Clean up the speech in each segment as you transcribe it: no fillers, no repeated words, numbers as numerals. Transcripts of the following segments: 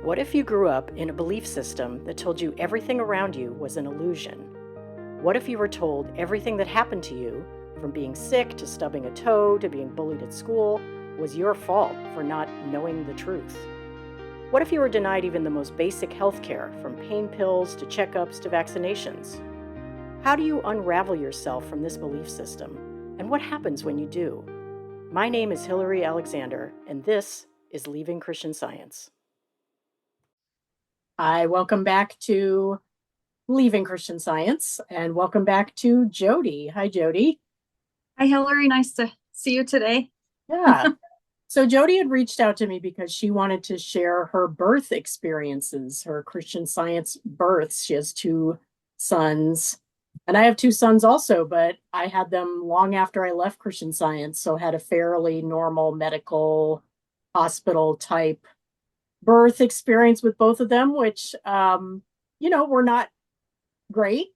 What if you grew up in a belief system that told you everything around you was an illusion? What if you were told everything that happened to you, from being sick to stubbing a toe to being bullied at school, was your fault for not knowing the truth? What if you were denied even the most basic health care, from pain pills to checkups to vaccinations? How do you unravel yourself from this belief system? And what happens when you do? My name is Hillary Alexander, and this is Leaving Christian Science. Hi, welcome back to Leaving Christian Science, and welcome back to Jodi. Hi, Jodi. Hi, Hillary. Nice to see you today. Yeah. So Jodi had reached out to me because she wanted to share her birth experiences, her Christian Science births. She has two sons, and I have two sons also, but I had them long after I left Christian Science, so had a fairly normal medical hospital type birth experience with both of them, which were not great,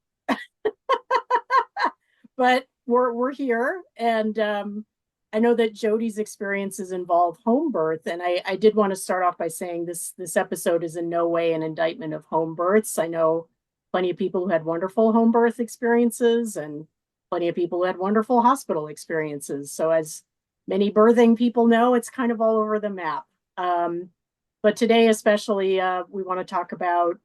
but we're here. And I know that Jodi's experiences involve home birth, and I did want to start off by saying this episode is in no way an indictment of home births. I know plenty of people who had wonderful home birth experiences, and plenty of people who had wonderful hospital experiences. So as many birthing people know, it's kind of all over the map. But today, especially, we want to talk about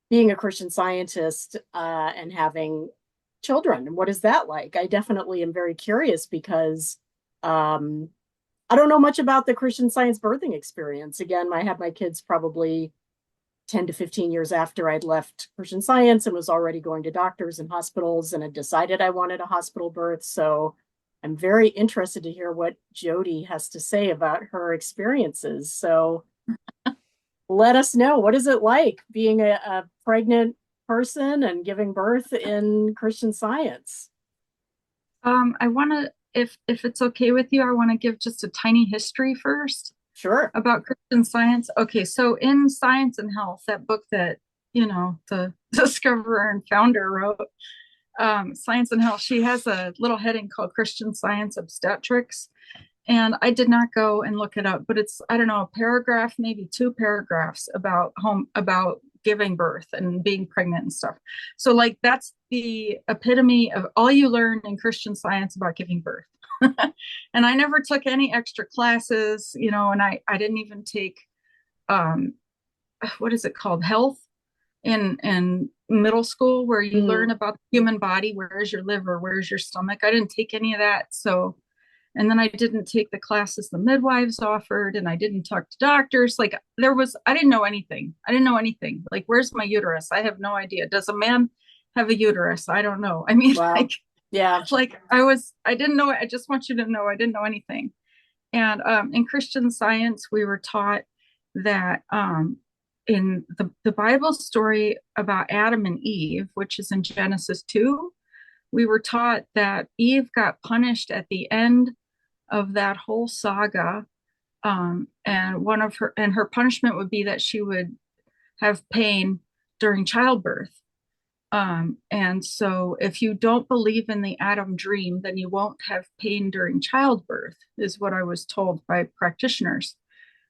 being a Christian Scientist and having children. And what is that like? I definitely am very curious because I don't know much about the Christian Science birthing experience. Again, I had my kids probably 10 to 15 years after I'd left Christian Science and was already going to doctors and hospitals and had decided I wanted a hospital birth. So I'm very interested to hear what Jodi has to say about her experiences. So let us know, what is it like being a pregnant person and giving birth in Christian Science? I want to, if it's okay with you, I want to give just a tiny history first Sure. about Christian Science. Okay, so in Science and Health, that book that the discoverer and founder wrote, Science and Health, she has a little heading called Christian Science Obstetrics. And I did not go and look it up, but it's, I don't know, a paragraph, maybe two paragraphs about giving birth and being pregnant and stuff. So like that's the epitome of all you learn in Christian Science about giving birth. And I never took any extra classes, and I didn't even take um what is it called? Health in middle school, where you Mm, learn about the human body, where's your liver, where's your stomach. I didn't take any of that. So, and then I didn't take the classes the midwives offered, and I didn't talk to doctors. Like I didn't know anything. I didn't know anything. Like, where's my uterus? I have no idea. Does a man have a uterus? I don't know. I mean, wow. like, Yeah. I didn't know. I just want you to know I didn't know anything. And in Christian Science, we were taught that in the Bible story about Adam and Eve, which is in Genesis 2, we were taught that Eve got punished at the end of that whole saga. And her punishment would be that she would have pain during childbirth. And so if you don't believe in the Adam dream, then you won't have pain during childbirth, is what I was told by practitioners.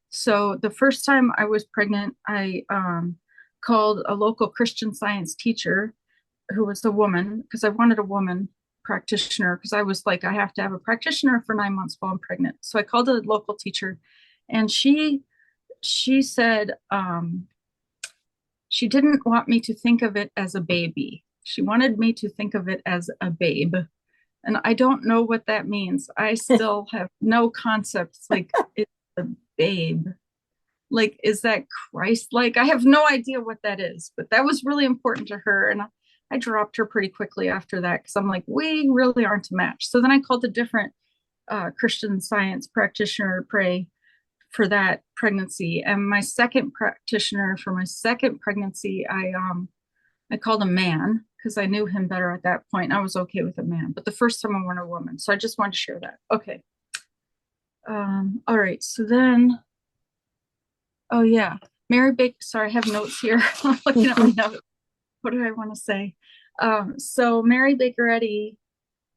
So the first time I was pregnant, I called a local Christian Science teacher who was a woman, because I wanted a woman practitioner, because I was like, I have to have a practitioner for 9 months while I'm pregnant. So I called a local teacher, and she said she didn't want me to think of it as a baby. She wanted me to think of it as a babe. And I don't know what that means. I still have no concepts. Like, it's a babe. Like, is that Christ? Like, I have no idea what that is, but that was really important to her. And I dropped her pretty quickly after that, because I'm like, we really aren't a match. So then I called a different Christian Science practitioner to pray for that pregnancy. And my second practitioner for my second pregnancy, I called a man, because I knew him better at that point. I was okay with a man, but the first time I wanted a woman. So I just wanted to share that. Okay. All right. So then, oh yeah, Mary Baker. Sorry, I have notes here. I'm looking at my notes. What do I want to say? So Mary Baker Eddy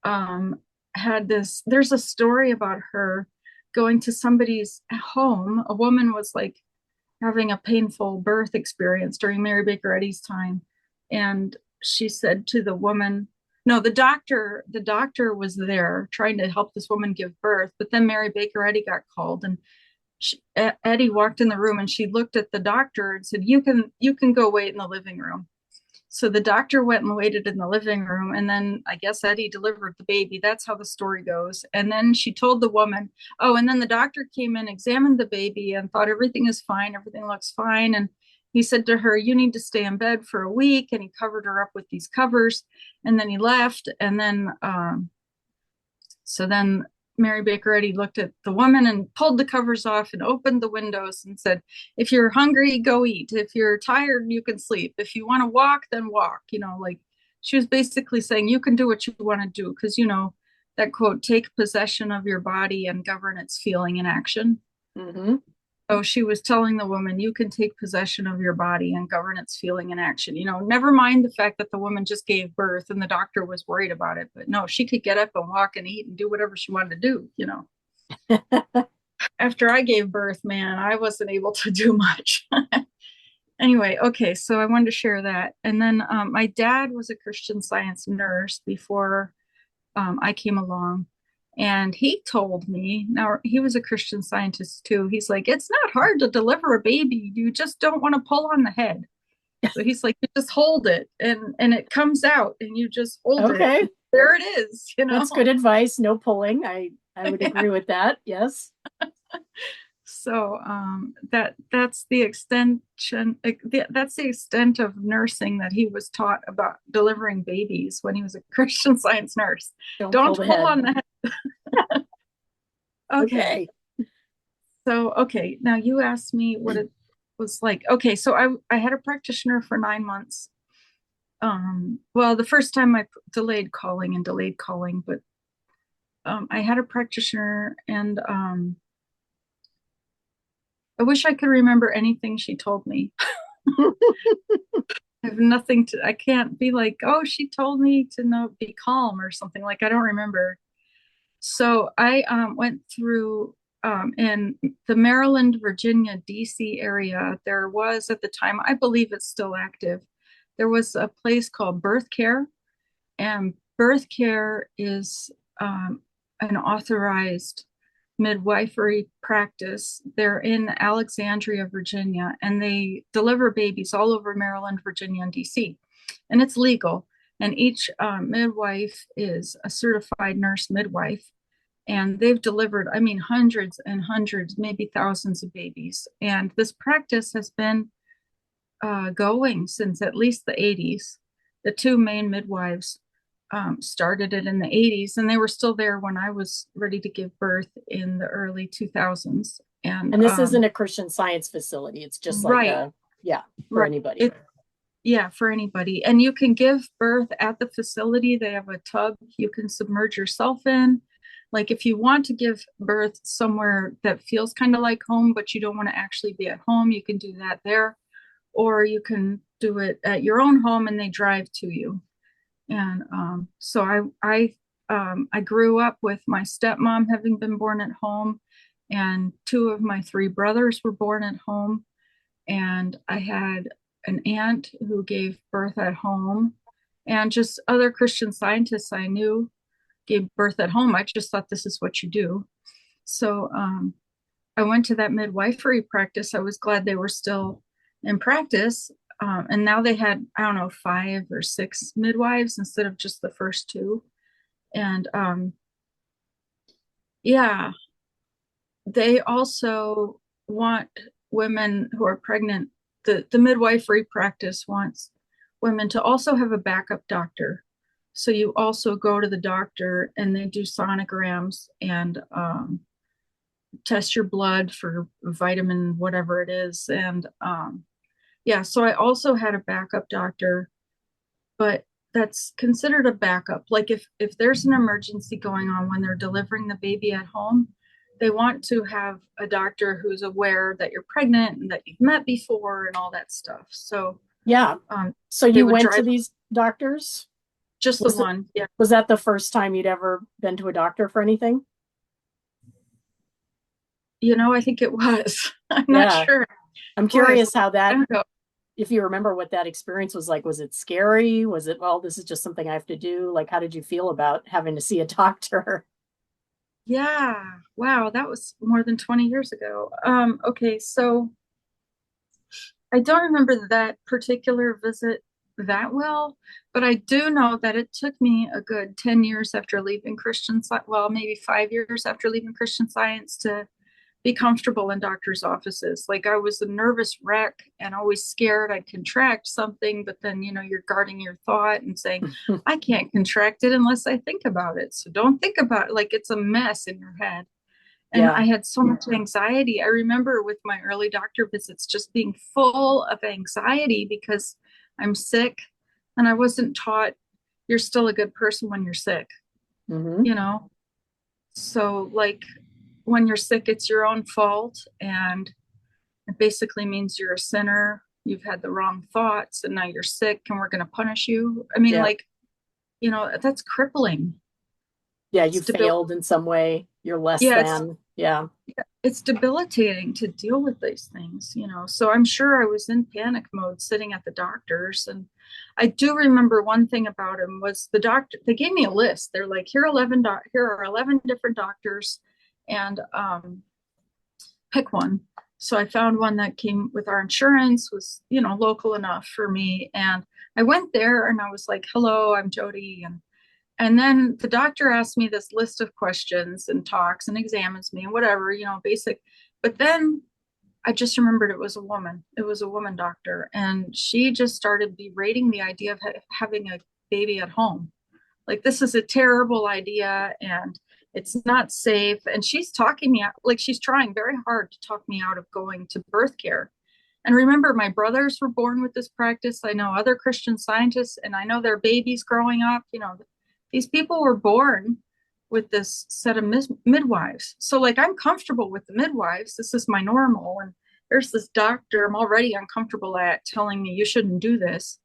um, had this. There's a story about her going to somebody's home. A woman was like having a painful birth experience during Mary Baker Eddy's time. And she said to the woman, no, the doctor was there trying to help this woman give birth, but then Mary Baker Eddy got called, and Eddie walked in the room, and she looked at the doctor and said, you can go wait in the living room. So the doctor went and waited in the living room, and then I guess Eddie delivered the baby. That's how the story goes. And then she told the woman, oh, and then the doctor came in, examined the baby, and thought everything is fine, everything looks fine. And he said to her, you need to stay in bed for a week. And he covered her up with these covers, and then he left. And then so then Mary Baker Eddy looked at the woman and pulled the covers off and opened the windows and said, if you're hungry, go eat. If you're tired, you can sleep. If you want to walk, then walk. Like she was basically saying, you can do what you want to do. Because, that quote, take possession of your body and govern its feeling and action. Mm-hmm. So she was telling the woman, you can take possession of your body and govern its feeling and action. Never mind the fact that the woman just gave birth and the doctor was worried about it. But no, she could get up and walk and eat and do whatever she wanted to do. After I gave birth, man, I wasn't able to do much. Anyway, okay, so I wanted to share that. And then my dad was a Christian Science nurse before I came along. And he told me, now he was a Christian Scientist too. He's like, it's not hard to deliver a baby. You just don't want to pull on the head. So he's like, you just hold it and it comes out and you just hold Okay. it. There it is, That's good advice. No pulling. I would agree with that. Yes. So that's the extent of nursing that he was taught about delivering babies when he was a Christian Science nurse. Don't pull on the head. Okay. So, now you asked me what it was like. Okay, so I had a practitioner for 9 months. Well, the first time I delayed calling, but I had a practitioner, and I wish I could remember anything she told me. I have nothing to, I can't be like, oh, she told me to be calm or something. Like, I don't remember. So I went through in the Maryland, Virginia, DC area. There was at the time, I believe it's still active, there was a place called Birth Care. And Birth Care is an authorized midwifery practice. They're in Alexandria, Virginia, and they deliver babies all over Maryland, Virginia, and DC. And it's legal. And each midwife is a certified nurse midwife. And they've delivered, I mean, hundreds and hundreds, maybe thousands of babies. And this practice has been going since at least the 80s. The two main midwives started it in the 80s, and they were still there when I was ready to give birth in the early 2000s. And this isn't a Christian Science facility. It's just like right, for anybody. For anybody. And you can give birth at the facility. They have a tub you can submerge yourself in. Like if you want to give birth somewhere that feels kind of like home, but you don't want to actually be at home, you can do that there. Or you can do it at your own home and they drive to you. And so I grew up with my stepmom having been born at home, and two of my three brothers were born at home. And I had an aunt who gave birth at home, and just other Christian Scientists I knew gave birth at home. I just thought this is what you do. So I went to that midwifery practice. I was glad they were still in practice. And now they had, I don't know, 5 or 6 midwives instead of just the first 2. And they also want women who are pregnant. The midwifery practice wants women to also have a backup doctor. So you also go to the doctor and they do sonograms and test your blood for vitamin, whatever it is. And so I also had a backup doctor, but that's considered a backup. Like if there's an emergency going on when they're delivering the baby at home, they want to have a doctor who's aware that you're pregnant and that you've met before and all that stuff. So so you went to these doctors? Just the one. Yeah. Was that the first time you'd ever been to a doctor for anything? I think it was. I'm not sure. I'm Boy, it's curious how a that, long time ago. if you remember what that experience was like. Was it scary? Was it, well, this is just something I have to do? Like, how did you feel about having to see a doctor? Yeah. Wow, that was more than 20 years ago. Okay, so I don't remember that particular visit that well, but I do know that it took me a good 10 years after leaving Christian Science, well, maybe 5 years after leaving Christian Science to be comfortable in doctors' offices. Like I was a nervous wreck and always scared I'd contract something, but then, you're guarding your thought and saying, I can't contract it unless I think about it. So don't think about it. Like it's a mess in your head. And Yeah. I had so much anxiety. I remember with my early doctor visits just being full of anxiety because I'm sick and I wasn't taught you're still a good person when you're sick, Hmm. you know? So, like, when you're sick, it's your own fault. And it basically means you're a sinner. You've had the wrong thoughts and now you're sick and we're going to punish you. I mean, Yeah. like, that's crippling. Yeah. You It's debil- failed in some way. You're less yeah, than. Yeah. it's debilitating to deal with these things. So I'm sure I was in panic mode sitting at the doctor's. And I do remember one thing about him was the doctor, they gave me a list. They're like, here are 11 different doctors and pick one. So I found one that came with our insurance, was, local enough for me. And I went there and I was like, hello, I'm Jodi. And then the doctor asked me this list of questions and talks and examines me and whatever, basic. But then I just remembered it was a woman. It was a woman doctor. And she just started berating the idea of having a baby at home. Like, this is a terrible idea and it's not safe. And she's talking me out, like, she's trying very hard to talk me out of going to birth care. And remember, my brothers were born with this practice. I know other Christian scientists, and I know their babies growing up. These people were born with this set of midwives. So, like, I'm comfortable with the midwives. This is my normal. And there's this doctor I'm already uncomfortable at telling me you shouldn't do this.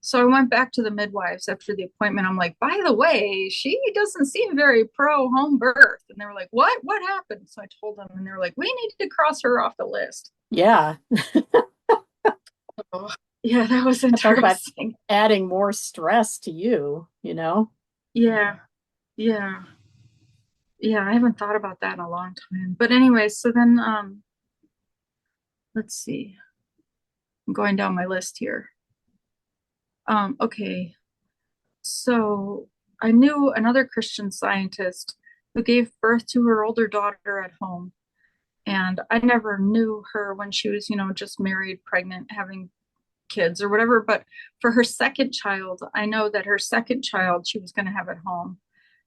So I went back to the midwives after the appointment. I'm like, by the way, she doesn't seem very pro home birth. And they were like, what? What happened? So I told them, and they were like, we need to cross her off the list. Yeah. Oh, yeah, that was Talk about interesting. adding more stress to you, you know? Yeah, yeah, yeah. I haven't thought about that in a long time. But anyway, so then let's see. I'm going down my list here. Okay. So I knew another Christian scientist who gave birth to her older daughter at home. And I never knew her when she was, just married, pregnant, having kids or whatever. But for her second child, I know that her second child she was going to have at home.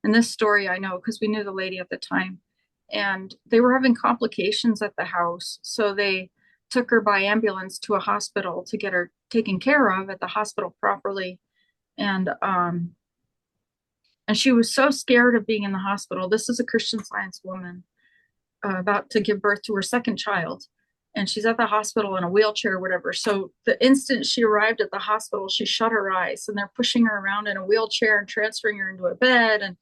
And this story I know because we knew the lady at the time. And they were having complications at the house. So they took her by ambulance to a hospital to get her taken care of at the hospital properly. And and she was so scared of being in the hospital. This is a Christian Science woman about to give birth to her second child. And she's at the hospital in a wheelchair or whatever. So the instant she arrived at the hospital, she shut her eyes and they're pushing her around in a wheelchair and transferring her into a bed and,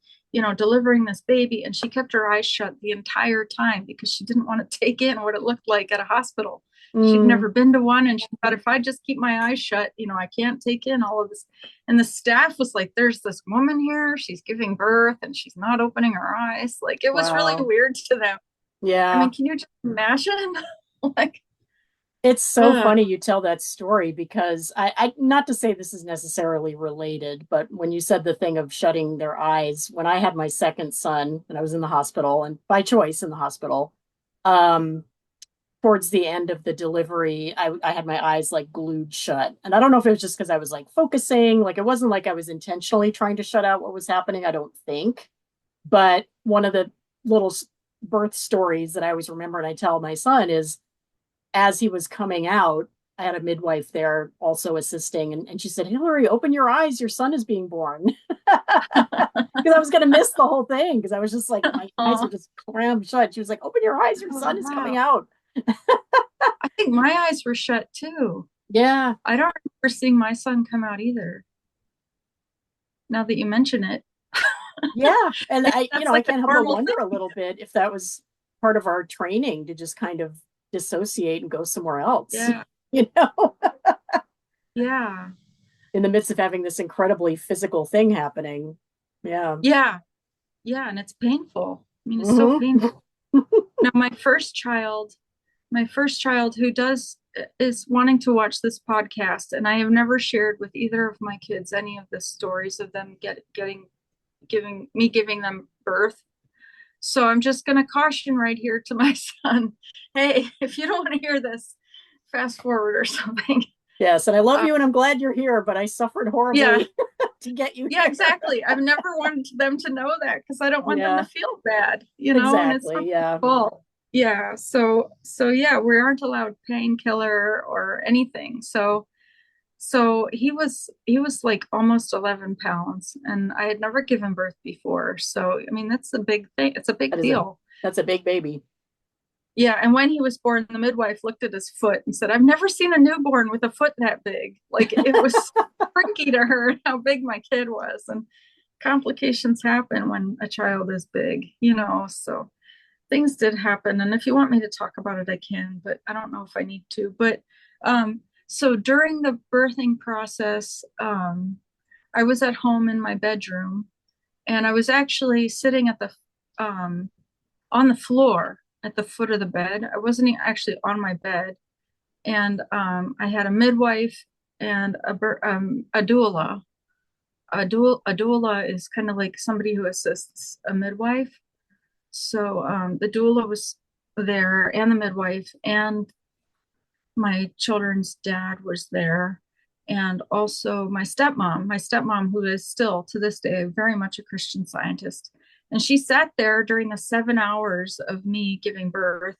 delivering this baby. And she kept her eyes shut the entire time because she didn't want to take in what it looked like at a hospital. She'd Mm, never been to one. And she thought, if I just keep my eyes shut, I can't take in all of this. And the staff was like, there's this woman here. She's giving birth and she's not opening her eyes. Like, it was really wow. weird to them. I Yeah. mean, can you just imagine? Like, It's so uh, funny you tell that story because not to say this is necessarily related, but when you said the thing of shutting their eyes, when I had my second son and I was in the hospital and by choice in the hospital, um, towards the end of the delivery, I had my eyes like glued shut. And I don't know if it was just because I was like focusing, like it wasn't like I was intentionally trying to shut out what was happening, I don't think. But one of the little birth stories that I always remember and I tell my son is as he was coming out, I had a midwife there also assisting, and she said, Hillary, open your eyes. Your son is being born. Because I was going to miss the whole thing because I was just like, my eyes were oh, just crammed shut. She was like, open your eyes. Your son is coming wow. out. I think my eyes were shut too. Yeah. I don't remember seeing my son come out either. Now that you mention it, Yeah. And maybe I that's I like a can't help but normal wonder thing. a little bit if that was part of our training to just kind of dissociate and go somewhere else, Yeah. you know, Yeah. in the midst of having this incredibly physical thing happening. Yeah. Yeah. Yeah. And it's painful. I mean, it's so Hmm. painful. Now, my first child who does is wanting to watch this podcast, and I have never shared with either of my kids any of the stories of them giving them birth. So I'm just going to caution right here to my son, hey, if you don't want to hear this, fast forward or something. Yes. And I love Uh, you and I'm glad you're here, but I suffered yeah, horribly to get you yeah, here. exactly. I've never wanted them to know that because I don't want them to Yeah, feel bad, and it's not exactly. their Yeah. fault. Yeah, so yeah, we aren't allowed painkiller or anything. So he was like almost 11 pounds, and I had never given birth before. So I mean, that's a big thing. It's a big That is deal. that's a big baby. Yeah, and when he was born, the midwife looked at his foot and said, "I've never seen a newborn with a foot that big." Like it was freaky to her how big my kid was, and complications happen when a child is big, So things did happen, and if you want me to talk about it, I can, but I don't know if I need to. But so during the birthing process, I was at home in my bedroom, and I was actually sitting at the on the floor at the foot of the bed. I wasn't actually on my bed, and I had a midwife and a doula. A doula is kind of like somebody who assists a midwife. So the doula was there, and the midwife, and my children's dad was there, and also my stepmom. My stepmom, who is still to this day very much a Christian Scientist, and she sat there during the 7 hours of me giving birth,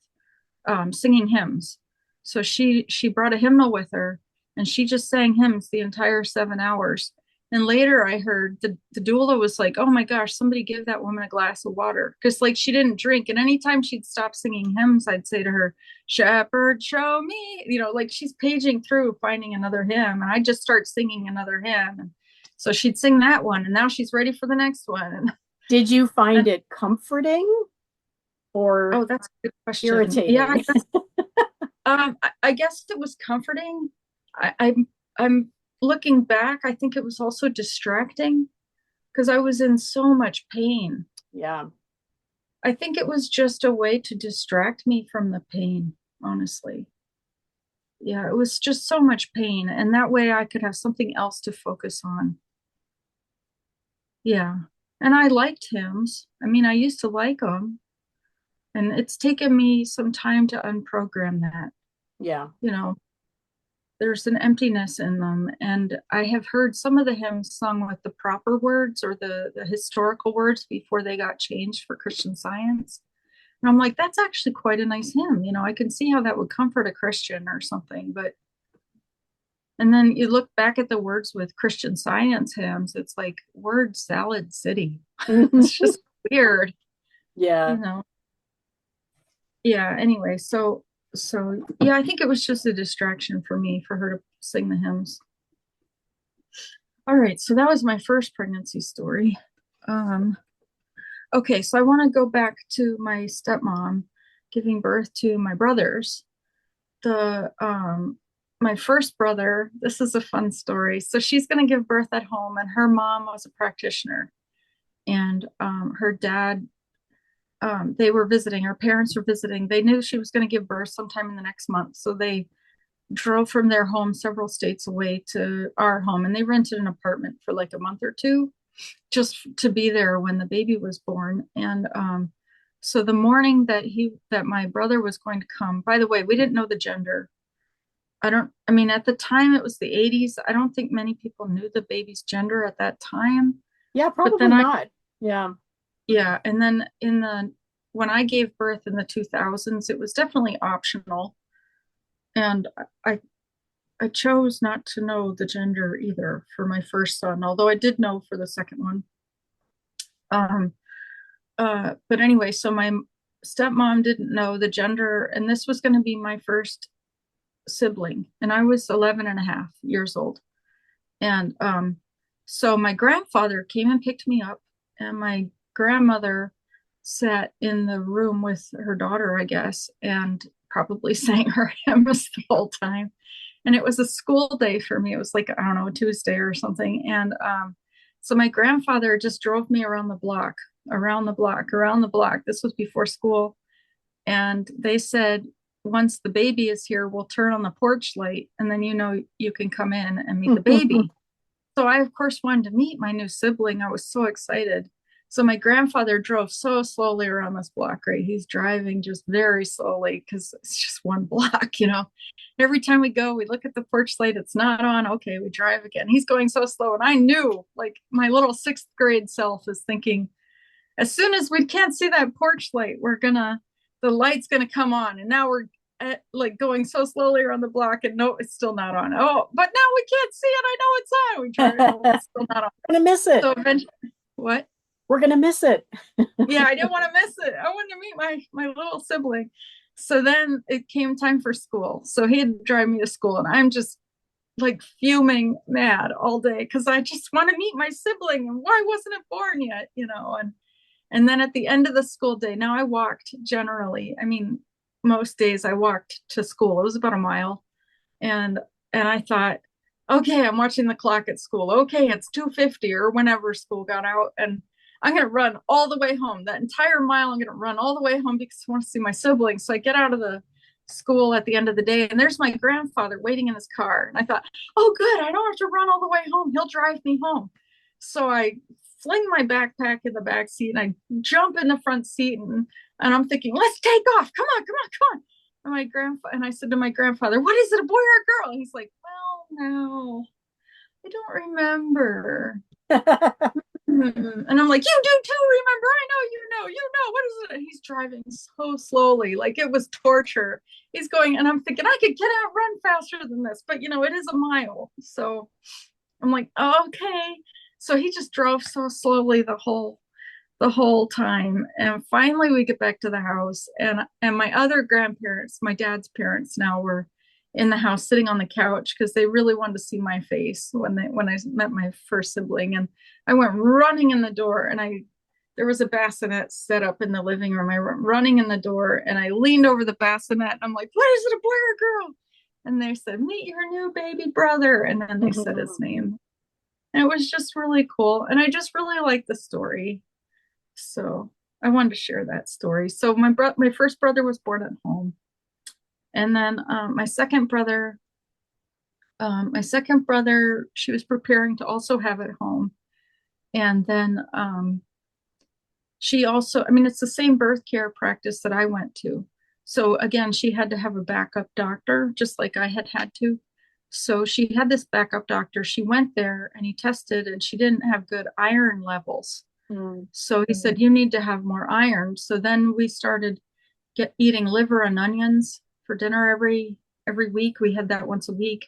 singing hymns. So she brought a hymnal with her, and she just sang hymns the entire 7 hours. And later I heard the doula was like, "Oh my gosh, somebody give that woman a glass of water," because like she didn't drink. And anytime she'd stop singing hymns, I'd say to her, "Shepherd, show me," like she's paging through finding another hymn, and I just start singing another hymn. And so she'd sing that one, and now she's ready for the next one. And, Did you find and it comforting or oh, that's a good question. Yeah, irritating? I guess it was comforting. I'm looking back. I think it was also distracting because I was in so much pain. Yeah. I think it was just a way to distract me from the pain, honestly. Yeah, it was just so much pain, and that way I could have something else to focus on. Yeah, and I liked hymns. I mean, I used to like them, and it's taken me some time to unprogram that. Yeah. You know, there's an emptiness in them. And I have heard some of the hymns sung with the proper words or the historical words before they got changed for Christian Science. And I'm like, that's actually quite a nice hymn. I can see how that would comfort a Christian or something. And then you look back at the words with Christian Science hymns, it's like word salad city. It's just weird, you Yeah. know. Yeah, anyway, so yeah, I think it was just a distraction for me for her to sing the hymns. All right, so that was my first pregnancy story. Um, okay, so I want to go back to my stepmom giving birth to my brothers. The My first brother, this is a fun story. So she's going to give birth at home, and her mom was a practitioner, and her dad, they were visiting. Her parents were visiting. They knew she was going to give birth sometime in the next month, so they drove from their home several states away to our home, and they rented an apartment for like a month or two just to be there when the baby was born. And so the morning that my brother was going to come, by the way, we didn't know the gender. I mean, at the time it was the 80s. I don't think many people knew the baby's gender at that time. Yeah, But then probably not. Yeah. yeah, and then when I gave birth in the 2000s, it was definitely optional. And I I chose not to know the gender either for my first son, although I did know for the second one. Um, but anyway, so my stepmom didn't know the gender, and this was going to be my first sibling, and I was 11 and a half years old. And so my grandfather came and picked me up, and my grandmother sat in the room with her daughter, I guess, and probably sang her hymns the whole time. And it was a school day for me. It was like, I don't know, a Tuesday or something. And so my grandfather just drove me around the block, around the block, around the block. This was before school. And they said, once the baby is here, we'll turn on the porch light, and then you can come in and meet the baby. So I, of course, wanted to meet my new sibling. I was so excited. So my grandfather drove so slowly around this block, right? He's driving just very slowly because it's just one block. Every time we go, we look at the porch light, it's not on. Okay, we drive again. He's going so slow. And I knew, like, my little sixth grade self is thinking, as soon as we can't see that porch light, the light's gonna come on. And now we're like going so slowly around the block, and no, it's still not on. Oh, but now we can't see it. I know it's on. We drive, no, it's still not on. We're gonna miss it. So eventually, what? We're gonna miss it. Yeah, I didn't want to miss it. I wanted to meet my little sibling. So then it came time for school. So he'd drive me to school, and I'm just like fuming mad all day because I just want to meet my sibling, and why wasn't it born yet? And then at the end of the school day, now I walked generally. I mean, most days I walked to school. It was about a mile. And I thought, okay, I'm watching the clock at school. Okay, it's 2:50 or whenever school got out. And I'm going to run all the way home. That entire mile, I'm going to run all the way home because I want to see my siblings. So I get out of the school at the end of the day, and there's my grandfather waiting in his car. And I thought, oh, good, I don't have to run all the way home. He'll drive me home. So I fling my backpack in the back seat, and I jump in the front seat, and I'm thinking, let's take off. Come on, come on, come on. And I said to my grandfather, what is it, a boy or a girl? And he's like, well, no, I don't remember. And I'm like, you do too, remember? I know, what is it? And he's driving so slowly, like it was torture. He's going, and I'm thinking, I could get out, run faster than this, but it is a mile. So I'm like, oh, okay. So he just drove so slowly the whole time. And finally we get back to the house, and my other grandparents, my dad's parents now, were in the house sitting on the couch because they really wanted to see my face when I met my first sibling. And I went running in the door, and there was a bassinet set up in the living room. I went running in the door, and I leaned over the bassinet, and I'm like, what is it, a boy or a girl? And they said, meet your new baby brother. And then they said his name. And it was just really cool. And I just really liked the story. So I wanted to share that story. So my first brother was born at home. And then my second brother, she was preparing to also have at home. And then she also, I mean, it's the same birth care practice that I went to. So again, she had to have a backup doctor, just like I had to. So she had this backup doctor. She went there, and he tested, and she didn't have good iron levels. So he said, you need to have more iron. So then we started eating liver and onions for dinner every week. We had that once a week.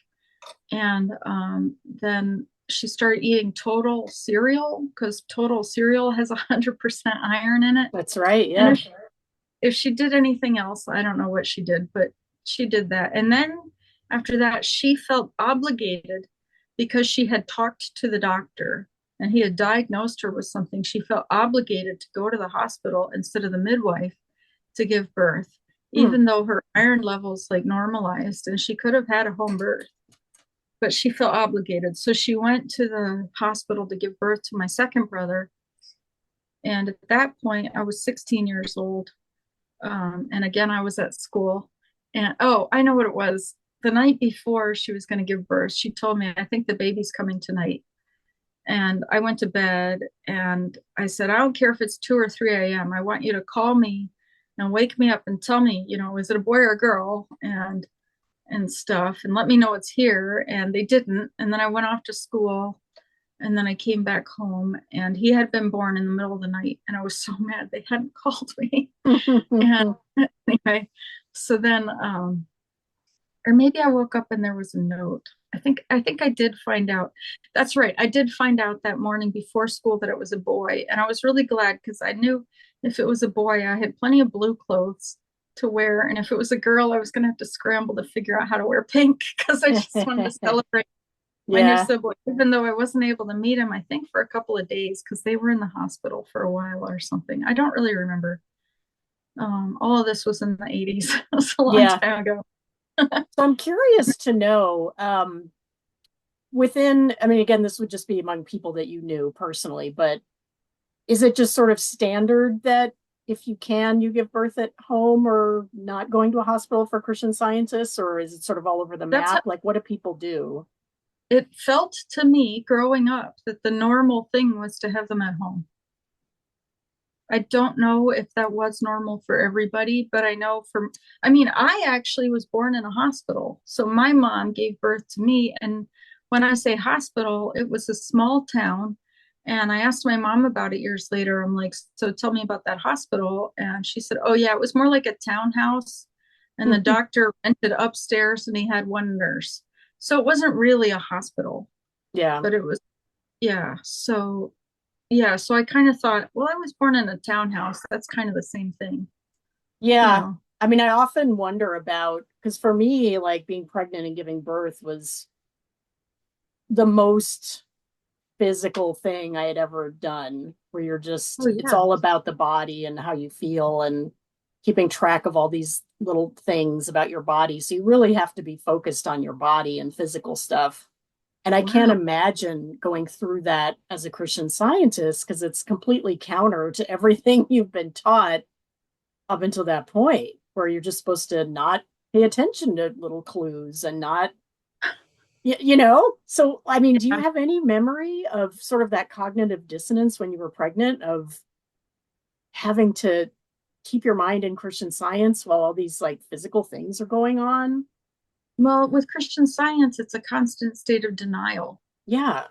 And then she started eating Total cereal, because Total cereal has 100% iron in it. That's right. Yeah. And if she did anything else, I don't know what she did, but she did that. And then after that, she felt obligated because she had talked to the doctor and he had diagnosed her with something. She felt obligated to go to the hospital instead of the midwife to give birth, even though her iron levels like normalized, and she could have had a home birth, but she felt obligated. So she went to the hospital to give birth to my second brother. And at that point, I was 16 years old. And again, I was at school. And oh, I know what it was. The night before she was going to give birth, she told me, I think the baby's coming tonight. And I went to bed, and I said, I don't care if it's 2 or 3 a.m. I want you to call me and wake me up and tell me, is it a boy or a girl? And stuff, and let me know it's here. And they didn't. And then I went off to school, and then I came back home, and he had been born in the middle of the night. And I was so mad they hadn't called me. And anyway, so then, or maybe I woke up and there was a note. I think I did find out. That's right. I did find out that morning before school that it was a boy. And I was really glad, because I knew if it was a boy, I had plenty of blue clothes to wear. And if it was a girl, I was going to have to scramble to figure out how to wear pink, because I just wanted to celebrate my new sibling, even though I wasn't able to meet him, I think, for a couple of days, because they were in the hospital for a while or something. I don't really remember. All of this was in the 80s. It was a long Yeah. time ago. So I'm curious to know, within, I mean, again, this would just be among people that you knew personally, but is it just sort of standard that if you can, you give birth at home or not going to a hospital for Christian Scientists, or is it sort of all over the That's how map? Like, what do people do? it felt to me growing up that the normal thing was to have them at home. I don't know if that was normal for everybody, but I know from, I mean, I actually was born in a hospital. So my mom gave birth to me. And when I say hospital, it was a small town. And I asked my mom about it years later. I'm like, so tell me about that hospital. And she said, oh, yeah, it was more like a townhouse. And the doctor rented upstairs and he had one nurse. So it wasn't really a hospital, Yeah. but it was, yeah. So I kind of thought, well, I was born in a townhouse. That's kind of the same thing, you Yeah. know. I mean, I often wonder about, because for me, like being pregnant and giving birth was the most physical thing I had ever done, where you're Oh just, it's yeah. all about the body and how you feel and keeping track of all these little things about your body. So you really have to be focused on your body and physical stuff. And I can't Wow. imagine going through that as a Christian Scientist because it's completely counter to everything you've been taught up until that point, where you're just supposed to not pay attention to little clues and not, you know? So, I mean, do you Yeah. have any memory of sort of that cognitive dissonance when you were pregnant of having to keep your mind in Christian Science while all these like physical things are going on? Well, with Christian Science, it's a constant state of denial. Yeah.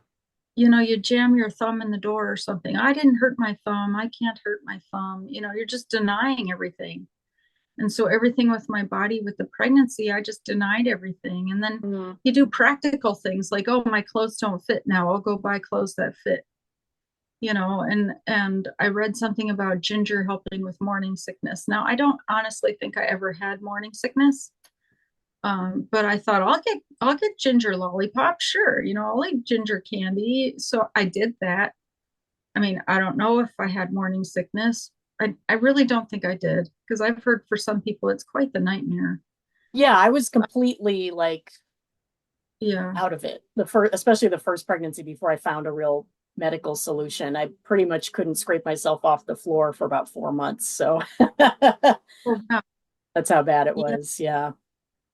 You know, you jam your thumb in the door or something. I didn't hurt my thumb. I can't hurt my thumb. You know, you're just denying everything. And so everything with my body with the pregnancy, I just denied everything. And then Mm. you do practical things like, oh, my clothes don't fit now. I'll go buy clothes that fit. You know, and I read something about ginger helping with morning sickness. Now, I don't honestly think I ever had morning sickness. But I thought I'll get ginger lollipop, sure. You know, I'll eat ginger candy. So I did that. I mean, I don't know if I had morning sickness. I really don't think I did because I've heard for some people it's quite the nightmare. Yeah, I was completely like Yeah. out of it. The first, especially the first pregnancy before I found a real medical solution. I pretty much couldn't scrape myself off the floor for about 4 months. So Oh, wow. that's how bad it Yeah. was. Yeah.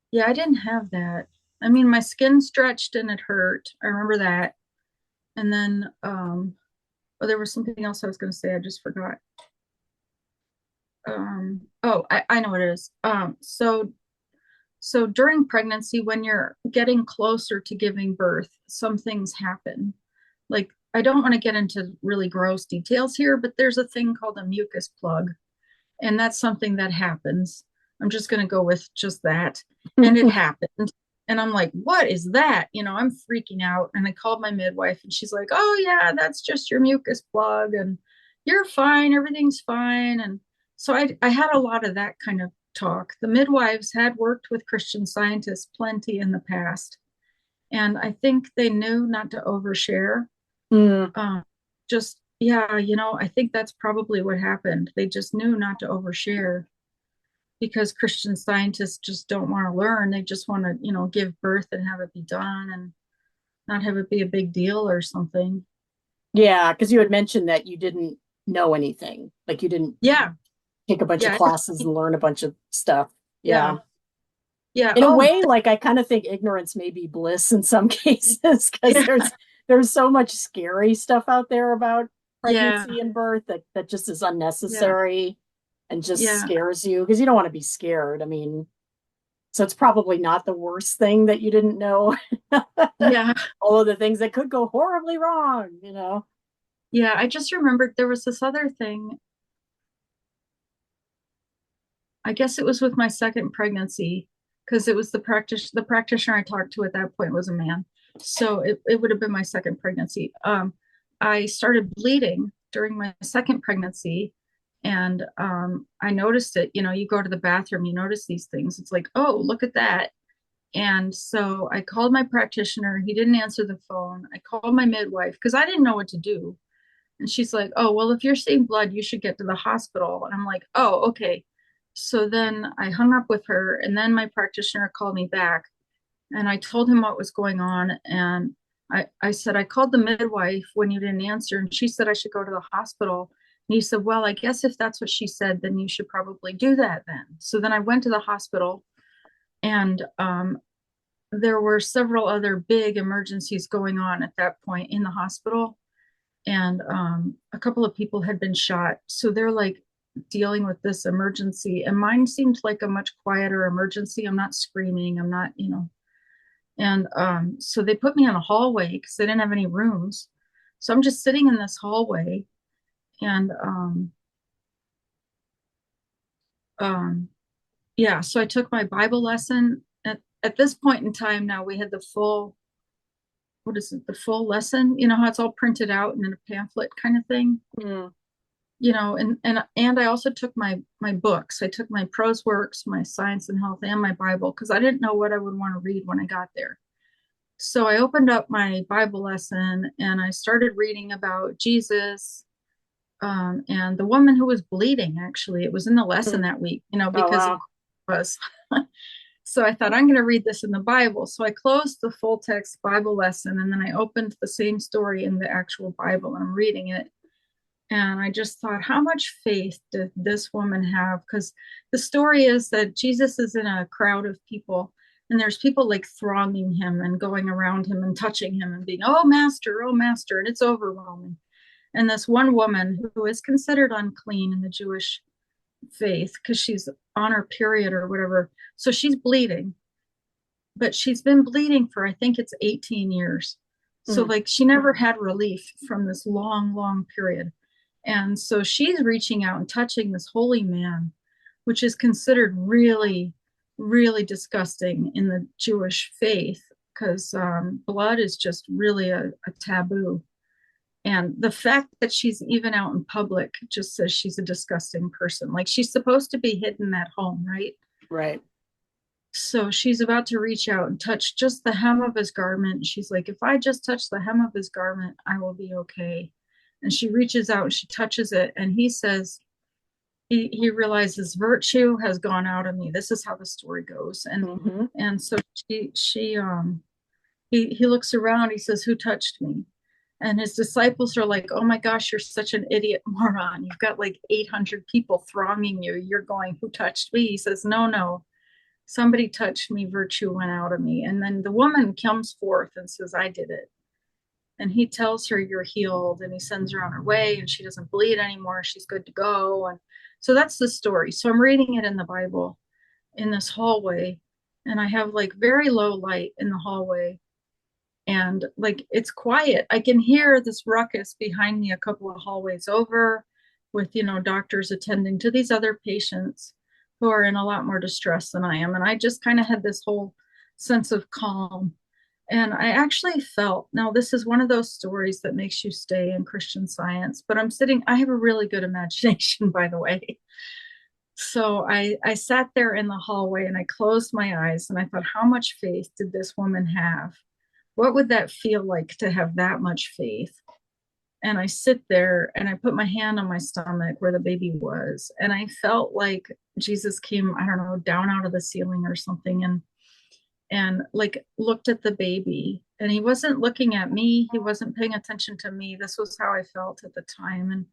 Yeah, I didn't have that. I mean, my skin stretched and it hurt. I remember that. And then oh, there was something else I was going to say. I just forgot. Oh, I know what it is. So during pregnancy, when you're getting closer to giving birth, some things happen. Like, I don't want to get into really gross details here, but there's a thing called a mucus plug, and that's something that happens. I'm just going to go with just that. And it happened. And I'm like, what is that? You know, I'm freaking out. And I called my midwife, and she's like, oh, yeah, that's just your mucus plug. And you're fine. Everything's fine. And so I had a lot of that kind of talk. The midwives had worked with Christian Scientists plenty in the past. And I think they knew not to overshare. Mm. Um, just, yeah, you know, I think that's probably what happened. They just knew not to overshare because Christian Scientists just don't want to learn. They just want to, you know, give birth and have it be done and not have it be a big deal or something. Yeah, because you had mentioned that you didn't know anything. Like you didn't Yeah. take a bunch of Yeah. classes and learn a bunch of stuff. Yeah. Yeah. Yeah. In a Oh, way, like I kind of think ignorance may be bliss in some cases because yeah. there's so much scary stuff out there about Yeah. pregnancy and birth that just is Yeah. unnecessary and just Yeah. scares you because you don't want to be scared. I mean, so it's probably not the worst thing that you didn't know Yeah. all of the things that could go horribly wrong, you know. Yeah. I just remembered there was this other thing. I guess it was with my second pregnancy because it was the practitioner I talked to at that point was a man. So it would have been my second pregnancy. I started bleeding during my second pregnancy and I noticed it. You know, you go to the bathroom, you notice these things. It's like, oh, look at that. And so I called my practitioner. He didn't answer the phone. I called my midwife because I didn't know what to do. And she's like, oh, well, if you're seeing blood, you should get to the hospital. And I'm like, oh, okay. So then I hung up with her, and then my practitioner called me back, and I told him what was going on. And I said, I called the midwife when you didn't answer, and she said I should go to the hospital. And he said, well, I guess if that's what she said, then you should probably do that then. So then I went to the hospital, and there were several other big emergencies going on at that point in the hospital. And a couple of people had been shot. So they're like dealing with this emergency. And mine seemed like a much quieter emergency. I'm not screaming. I'm not, you know. And so they put me in a hallway because they didn't have any rooms. So I'm just sitting in this hallway. And um, yeah, so I took my Bible lesson. At this point in time now, we had the full, what is it, the full lesson? You know how it's all printed out and in a pamphlet kind of thing? Mm. You know, and I also took my books. I took my prose works, my science and health, and my Bible because I didn't know what I would want to read when I got there. So I opened up my Bible lesson and I started reading about Jesus, and the woman who was bleeding. Actually, it was in the lesson Mm. that week, you know, Oh, because of wow. course it was. So I thought I'm going to read this in the Bible. So I closed the full text Bible lesson and then I opened the same story in the actual Bible and I'm reading it. And I just thought, how much faith did this woman have? Because the story is that Jesus is in a crowd of people, and there's people like thronging him and going around him and touching him and being, oh, master. And it's overwhelming. And this one woman who is considered unclean in the Jewish faith because she's on her period or whatever. So she's bleeding, but she's been bleeding for, I think it's 18 years. So, Mm. like, she never had relief from this long, long period. And so she's reaching out and touching this holy man, which is considered really, really disgusting in the Jewish faith because blood is just really a taboo. And the fact that she's even out in public just says she's a disgusting person. Like she's supposed to be hidden at home, right? Right. So she's about to reach out and touch just the hem of his garment. She's like, if I just touch the hem of his garment, I will be okay. And she reaches out and she touches it. And he says, he realizes virtue has gone out of me. This is how the story goes. Hmm. And so he looks around, he says, who touched me? And his disciples are like, oh my gosh, you're such an idiot moron. You've got like 800 people thronging you. You're going, who touched me? He says, no, no, somebody touched me, virtue went out of me. And then the woman comes forth and says, I did it. And he tells her, you're healed. And he sends her on her way and she doesn't bleed anymore. She's good to go. And so that's the story. So I'm reading it in the Bible in this hallway. And I have like very low light in the hallway. And like it's quiet. I can hear this ruckus behind me a couple of hallways over with, you know, doctors attending to these other patients who are in a lot more distress than I am. And I just kind of had this whole sense of calm. And I actually felt, now this is one of those stories that makes you stay in Christian Science, but I have a really good imagination, by the way. So I sat there in the hallway and I closed my eyes and I thought, how much faith did this woman have? What would that feel like to have that much faith? And I sit there and I put my hand on my stomach where the baby was. And I felt like Jesus came, I don't know, down out of the ceiling or something and like looked at the baby. And he wasn't looking at me. He wasn't paying attention to me. This was how I felt at the time. And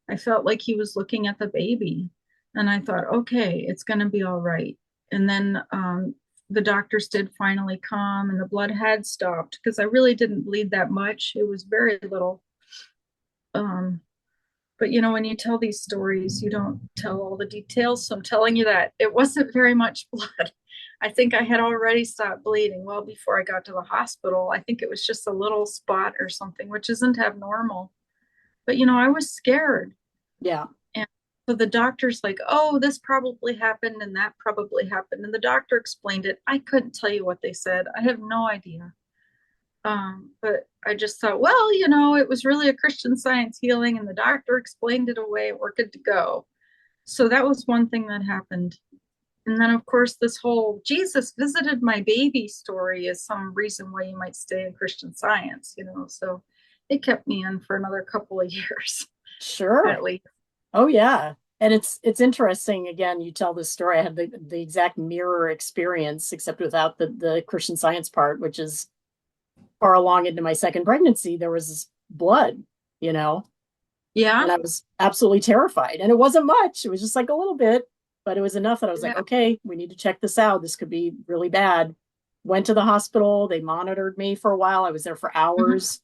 I felt like he was looking at the baby. And I thought, okay, it's going to be all right. And then the doctors did finally come and the blood had stopped because I really didn't bleed that much. It was very little. Um, but you know, when you tell these stories, you don't tell all the details. So I'm telling you that it wasn't very much blood. I think I had already stopped bleeding well before I got to the hospital. I think it was just a little spot or something, which isn't abnormal. But you know, I was scared. Yeah. And so the doctor's like, oh, this probably happened and that probably happened. And the doctor explained it. I couldn't tell you what they said. I have no idea. But I just thought, well, you know, it was really a Christian Science healing, and the doctor explained it away. We're good to go. So that was one thing that happened. And then, of course, this whole Jesus visited my baby story is some reason why you might stay in Christian Science, you know. So it kept me in for another couple of years Sure. at least. Oh, yeah. And it's interesting. Again, you tell this story. I had the exact mirror experience, except without the Christian Science part, which is far along into my second pregnancy. There was blood, you know, Yeah. and I was absolutely terrified. And it wasn't much. It was just like a little bit, but it was enough that I was like, Yeah. okay, we need to check this out. This could be really bad. Went to the hospital. They monitored me for a while. I was there for Mhm. hours.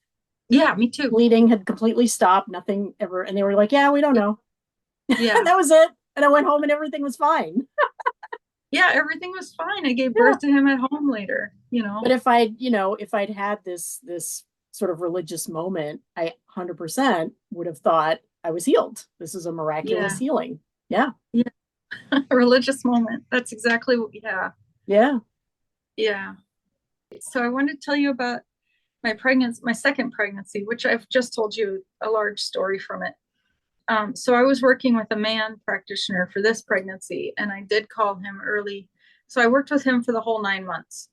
Yeah, me too. Bleeding had completely stopped. Nothing ever. And they were like, yeah, we don't Yeah. know. And Yeah. that was it. And I went home and everything was fine. Yeah, everything was fine. I gave Yeah. birth to him at home later, But if I'd had this sort of religious moment, I 100% would have thought I was healed. This is a miraculous Yeah. healing. Yeah. Yeah. A religious moment. That's exactly what, yeah. Yeah. Yeah. So I wanted to tell you about my second pregnancy, which I've just told you a large story from it. So I was working with a man practitioner for this pregnancy, and I did call him early. So I worked with him for the whole 9 months.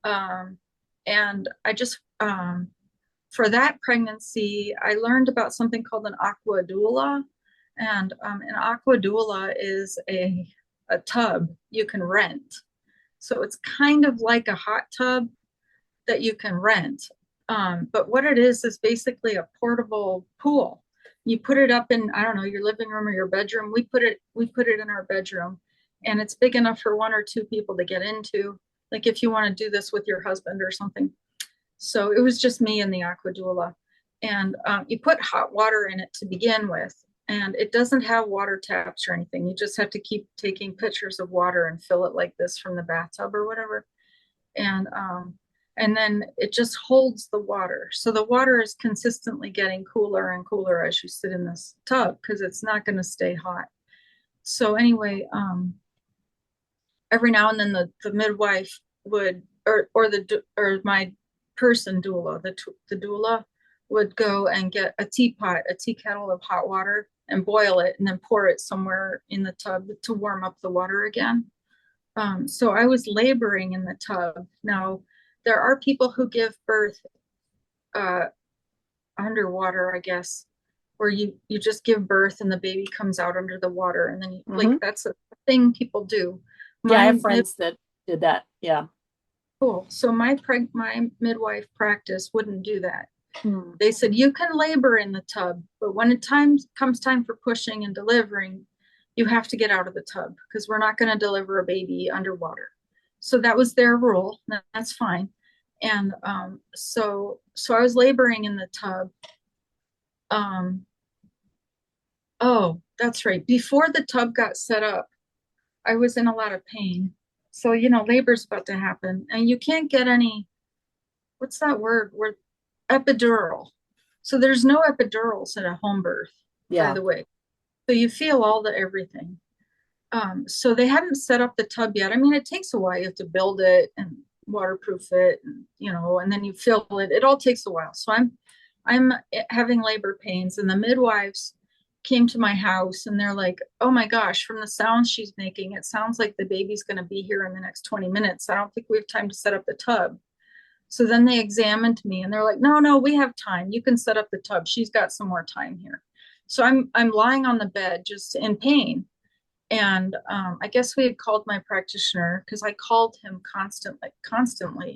Um, and I just, for that pregnancy, I learned about something called an aqua doula. And an aqua doula is a tub you can rent. So it's kind of like a hot tub that you can rent. But what it is basically a portable pool. You put it up in, I don't know, your living room or your bedroom. We put it in our bedroom, and it's big enough for one or two people to get into. Like if you want to do this with your husband or something. So it was just me and the aquadula. And you put hot water in it to begin with. And it doesn't have water taps or anything. You just have to keep taking pictures of water and fill it like this from the bathtub or whatever. And then it just holds the water. So the water is consistently getting cooler and cooler as you sit in this tub because it's not going to stay hot. So anyway, every now and then the midwife would or my person doula, the doula would go and get a teapot, a tea kettle of hot water and boil it and then pour it somewhere in the tub to warm up the water again. So I was laboring in the tub. Now, there are people who give birth uh, underwater, I guess, where you just give birth and the baby comes out under the water, and then Hmm. that's a thing people do. Yeah. I My have friends that did that. Yeah. cool. So my midwife practice wouldn't do that. Hmm. They said you can labor in the tub, but when it comes time for pushing and delivering, you have to get out of the tub because we're not going to deliver a baby underwater. So that was their rule. That's fine. And so I was laboring in the tub. Um, oh, that's right. Before the tub got set up, I was in a lot of pain. So labor's about to happen, and you can't get any. What's that word? Where epidural. So there's no epidurals in a home birth, by Yeah. the way. So you feel all the everything. So they hadn't set up the tub yet. I mean, it takes a while. You have to build it and waterproof it, and then you fill it. It all takes a while. So I'm having labor pains, and the midwives came to my house, and they're like, "Oh my gosh, from the sounds she's making, it sounds like the baby's going to be here in the next 20 minutes. I don't think we have time to set up the tub." So then they examined me and they're like, no, no, we have time. You can set up the tub. She's got some more time here. So I'm lying on the bed just in pain. And I guess we had called my practitioner because I called him constantly,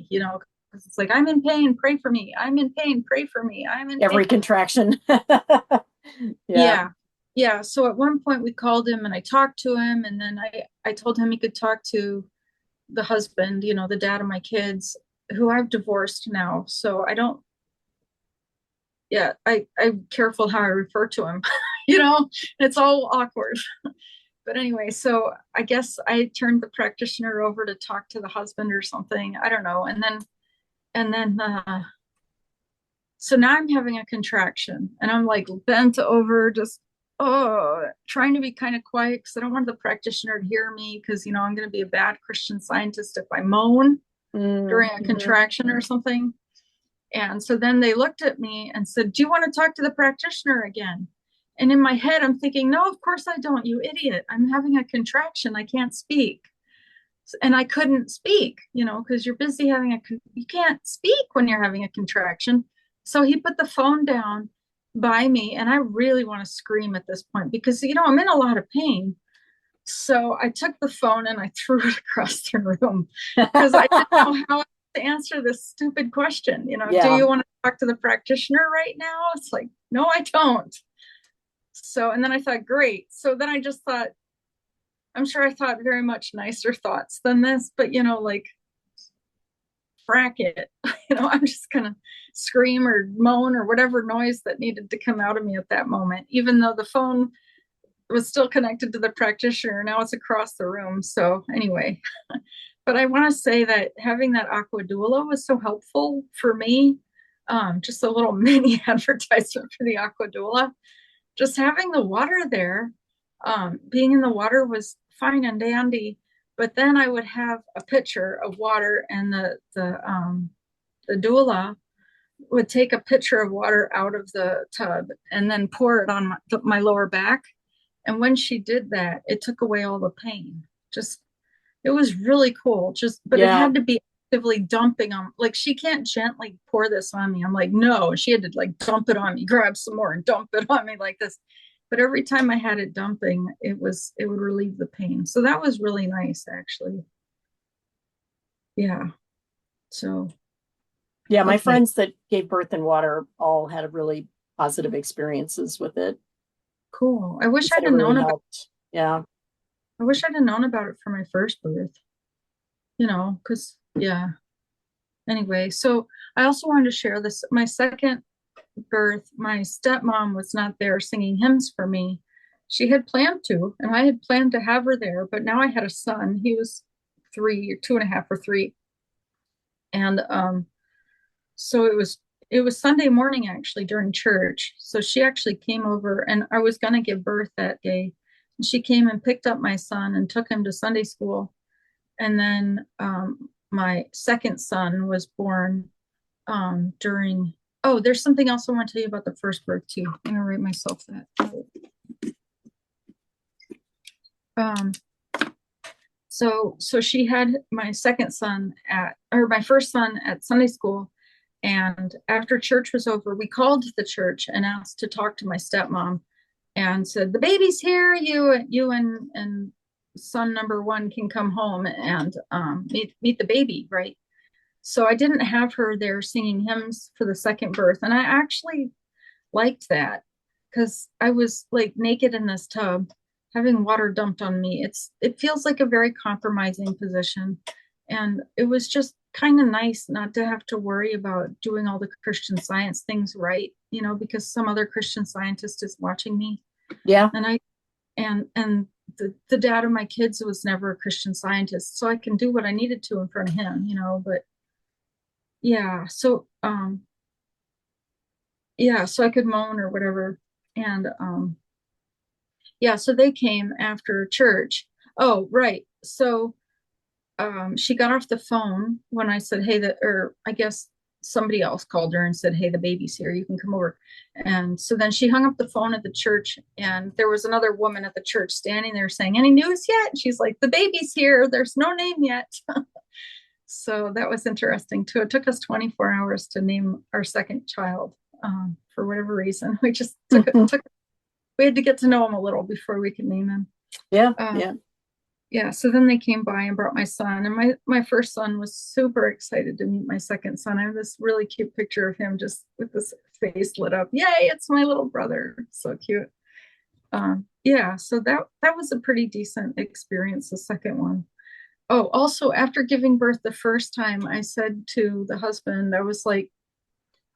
because it's like, I'm in pain, pray for me. I'm in pain, pray for me. I'm in pain. Every contraction. Yeah. Yeah. Yeah. So at one point we called him and I talked to him. And then I told him he could talk to the husband, the dad of my kids, who I've divorced now. So I don't, yeah, I'm careful how I refer to him, it's all awkward. But anyway, so I guess I turned the practitioner over to talk to the husband or something. I don't know. And then, so now I'm having a contraction and I'm like bent over, just, trying to be kind of quiet because I don't want the practitioner to hear me because, I'm going to be a bad Christian Scientist if I moan during a Mm-hmm. contraction or something. And so then they looked at me and said, do you want to talk to the practitioner again? And in my head, I'm thinking, no, of course I don't, you idiot. I'm having a contraction. I can't speak. And I couldn't speak, because you're busy you can't speak when you're having a contraction. So he put the phone down by me, and I really want to scream at this point because, I'm in a lot of pain. So I took the phone and I threw it across the room because I didn't know how to answer this stupid question. Do Yeah. you want to talk to the practitioner right now? It's like, no, I don't. So, and then I thought, great. So then I just thought, I'm sure I thought very much nicer thoughts than this, but like, frack it. I'm just going to scream or moan or whatever noise that needed to come out of me at that moment, even though the phone was still connected to the practitioner. Now it's across the room. So anyway, but I want to say that having that aqua doula was so helpful for me. Just a little mini advertisement for the aqua doula. Just having the water there, being in the water was fine and dandy. But then I would have a pitcher of water, and the doula would take a pitcher of water out of the tub and then pour it on my lower back. And when she did that, it took away all the pain. Just, it was really cool. But it Yeah. had to be actively dumping on, like, she can't gently pour this on me. I'm like, no, she had to like dump it on me, grab some more and dump it on me like this. But every time I had it dumping, it would relieve the pain. So that was really nice, actually. Yeah. So, Yeah. My okay. friends that gave birth in water all had really positive experiences with it. Cool. They said it really helped. Yeah. I wish I'd have known about it for my first birth, because yeah. Anyway, so I also wanted to share this. My second birth, my stepmom was not there singing hymns for me. She had planned to, and I had planned to have her there, but now I had a son. He was 3 or 2.5 or 3. And so it was Sunday morning actually during church. So she actually came over, and I was gonna give birth that day. And she came and picked up my son and took him to Sunday school. And then my second son was born during. Oh, there's something else I want to tell you about the first birth too. I'm gonna write myself that. Um, so she had my second son or my first son at Sunday school, and after church was over, we called the church and asked to talk to my stepmom, and said the baby's here. You and son number one can come home and meet the baby, right? So I didn't have her there singing hymns for the second birth. And I actually liked that because I was like naked in this tub having water dumped on me. It feels like a very compromising position. And it was just kind of nice not to have to worry about doing all the Christian Science things right, because some other Christian scientist is watching me. Yeah. And the dad of my kids was never a Christian Scientist. So I can do what I needed to in front of him, but yeah, so I could moan or whatever. And yeah, so they came after church. Oh, right. So she got off the phone when I said, hey, or I guess somebody else called her and said, hey, the baby's here, you can come over. And so then she hung up the phone at the church, and there was another woman at the church standing there saying, any news yet? And she's like, the baby's here, there's no name yet. So that was interesting too. It took us 24 hours to name our second child. For whatever reason, we just we had to get to know him a little before we could name him. Yeah. Uh, Yeah. yeah. So then they came by and brought my son, and my first son was super excited to meet my second son. I have this really cute picture of him just with this face lit up. Yay! It's my little brother. So cute. Yeah. So that was a pretty decent experience. The second one. Oh, also, after giving birth the first time, I said to the husband, I was like,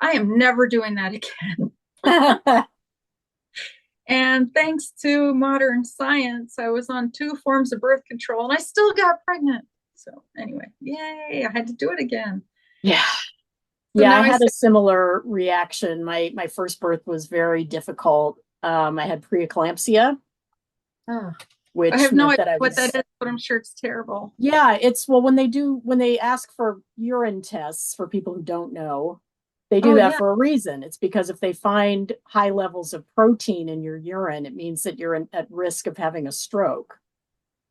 I am never doing that again. And thanks to modern science, I was on 2 forms of birth control and I still got pregnant. So, anyway, yay, I had to do it again. Yeah. So Yeah, I now I had a say, similar reaction. My first birth was very difficult. I had preeclampsia, oh, I which have no meant idea that I what that was, is, but I'm sure it's terrible. yeah, it's well, when they ask for urine tests for people who don't know, they do Oh, that yeah. for a reason. It's because if they find high levels of protein in your urine, it means that you're at risk of having a stroke.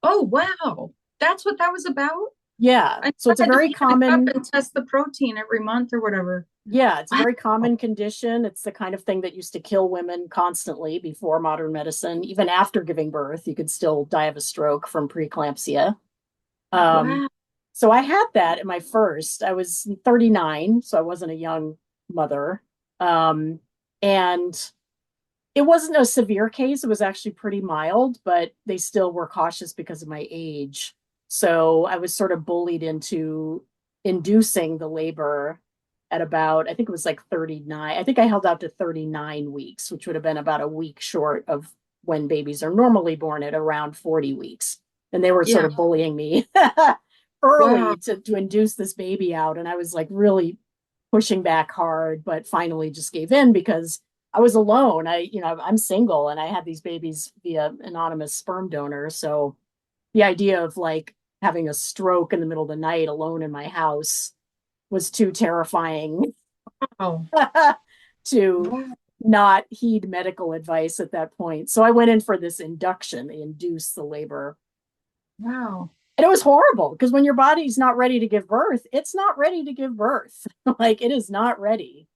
Oh, wow. That's what that was about? Yeah. I So it's a had to very pick it up common, and test the protein every month or whatever. yeah, it's a Wow. very common condition. It's the kind of thing that used to kill women constantly before modern medicine. Even after giving birth, you could still die of a stroke from preeclampsia. Um, Wow. so I had that in my first. I was 39, so I wasn't a young mother. And it wasn't a severe case. It was actually pretty mild, but they still were cautious because of my age. So I was sort of bullied into inducing the labor at about, I think it was like 39. I think I held out to 39 weeks, which would have been about a week short of when babies are normally born at around 40 weeks. And they were sort Yeah. of bullying me Wow. early to induce this baby out. And I was like really pushing back hard, but finally just gave in because I was alone. I'm single and I had these babies via anonymous sperm donor. So the idea of like having a stroke in the middle of the night alone in my house was too terrifying Wow. to Wow. not heed medical advice at that point. So I went in for this induction. They induced the labor. Wow. And it was horrible because when your body's not ready to give birth, it's not ready to give birth. Like it is not ready.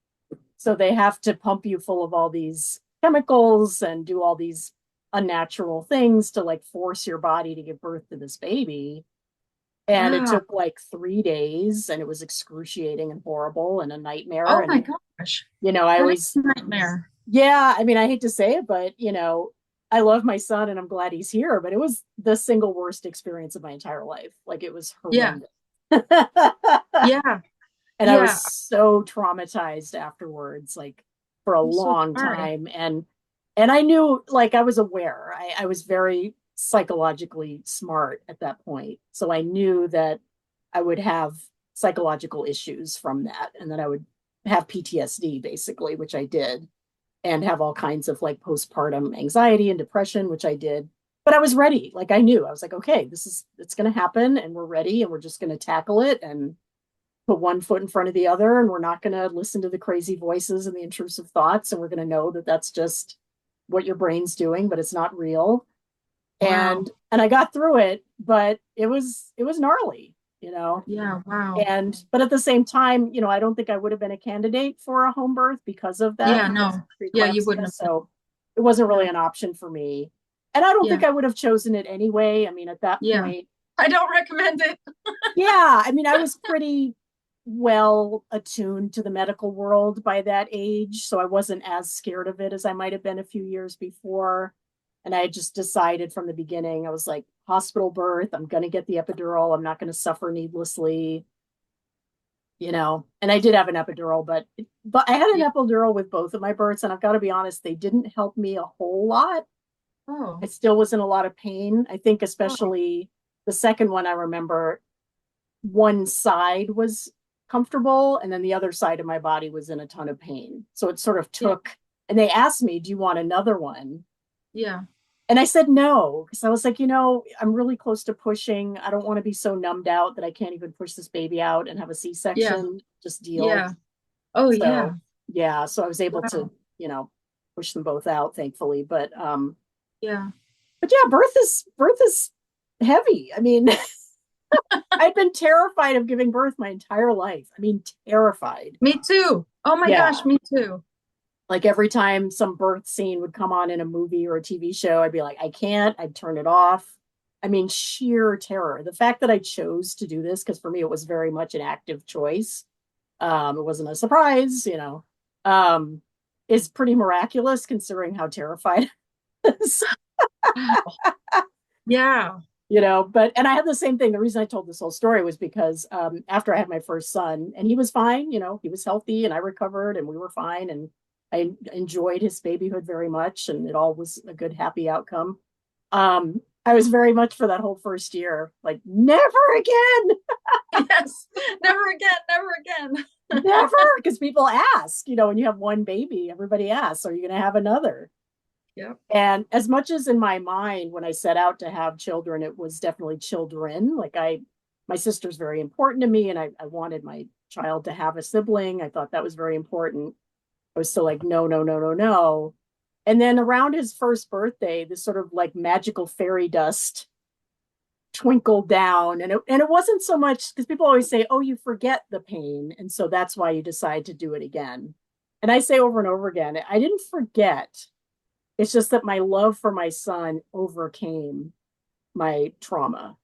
So they have to pump you full of all these chemicals and do all these unnatural things to like force your body to give birth to this baby. And it Wow. took like 3 days and it was excruciating and horrible and a nightmare. Oh my And, gosh. I That is always, a nightmare. yeah, I mean, I hate to say it, but, I love my son and I'm glad he's here, but it was the single worst experience of my entire life. Like it was Yeah. horrendous. Yeah. And I was Yeah. so traumatized afterwards, like for a I'm so long sorry. time. And I knew, like, I was aware. I was very psychologically smart at that point. So I knew that I would have psychological issues from that and that I would have PTSD basically, which I did, and have all kinds of like postpartum anxiety and depression, which I did. But I was ready. Like I knew. I was like, okay, it's gonna happen and we're ready and we're just gonna tackle it and put one foot in front of the other, and we're not going to listen to the crazy voices and the intrusive thoughts, and we're going to know that that's just what your brain's doing, but it's not real. Wow. And I got through it, but it was gnarly, Yeah. Wow. and but at the same time, I don't think I would have been a candidate for a home birth because of that, Yeah. because of No. Yeah. You wouldn't preeclampsia. have been. So it wasn't really No. an option for me, and I don't think Yeah. I would have chosen it anyway. I mean, at that Yeah. point, I don't recommend it. yeah, I mean, I was pretty well attuned to the medical world by that age, so I wasn't as scared of it as I might have been a few years before. And I just decided from the beginning, I was like, hospital birth, I'm going to get the epidural, I'm not going to suffer needlessly, And I did have an epidural, but I had an Yeah. epidural with both of my births, and I've got to be honest, they didn't help me a whole lot. I Oh. still was in a lot of pain. I think Oh. especially the second one, I remember one side was comfortable and then the other side of my body was in a ton of pain. So it sort of Yeah. took, and they asked me, do you want another one? Yeah. And I said no, because I was like, I'm really close to pushing. I don't want to be so numbed out that I can't even push this baby out and have a Yeah. C-section, just deal. Yeah. Oh yeah. So yeah, so I was able to, Wow. push them both out, thankfully. Yeah. But yeah, birth is heavy. I mean, I've been terrified of giving birth my entire life. I mean, terrified. Me too. Oh my gosh, Yeah. me too. Like every time some birth scene would come on in a movie or a TV show, I'd be like, I can't, I'd turn it off. I mean, sheer terror. The fact that I chose to do this, because for me, it was very much an active choice. It wasn't a surprise, um, is pretty miraculous considering how terrified I was. Wow. Yeah. And I had the same thing. The reason I told this whole story was because after I had my first son, and he was fine, he was healthy, and I recovered, and we were fine, and I enjoyed his babyhood very much, and it all was a good, happy outcome. I was very much for that whole first year, like never again, Yes. Never again. Never again. never, because people ask, when you have one baby, everybody asks, are you going to have another? Yep. And as much as in my mind, when I set out to have children, it was definitely children. My sister's very important to me, and I wanted my child to have a sibling. I thought that was very important. I was still like, no, no, no, no, no. And then around his first birthday, this sort of like magical fairy dust twinkle down. And it wasn't so much because people always say, oh, you forget the pain. And so that's why you decide to do it again. And I say over and over again, I didn't forget. It's just that my love for my son overcame my trauma.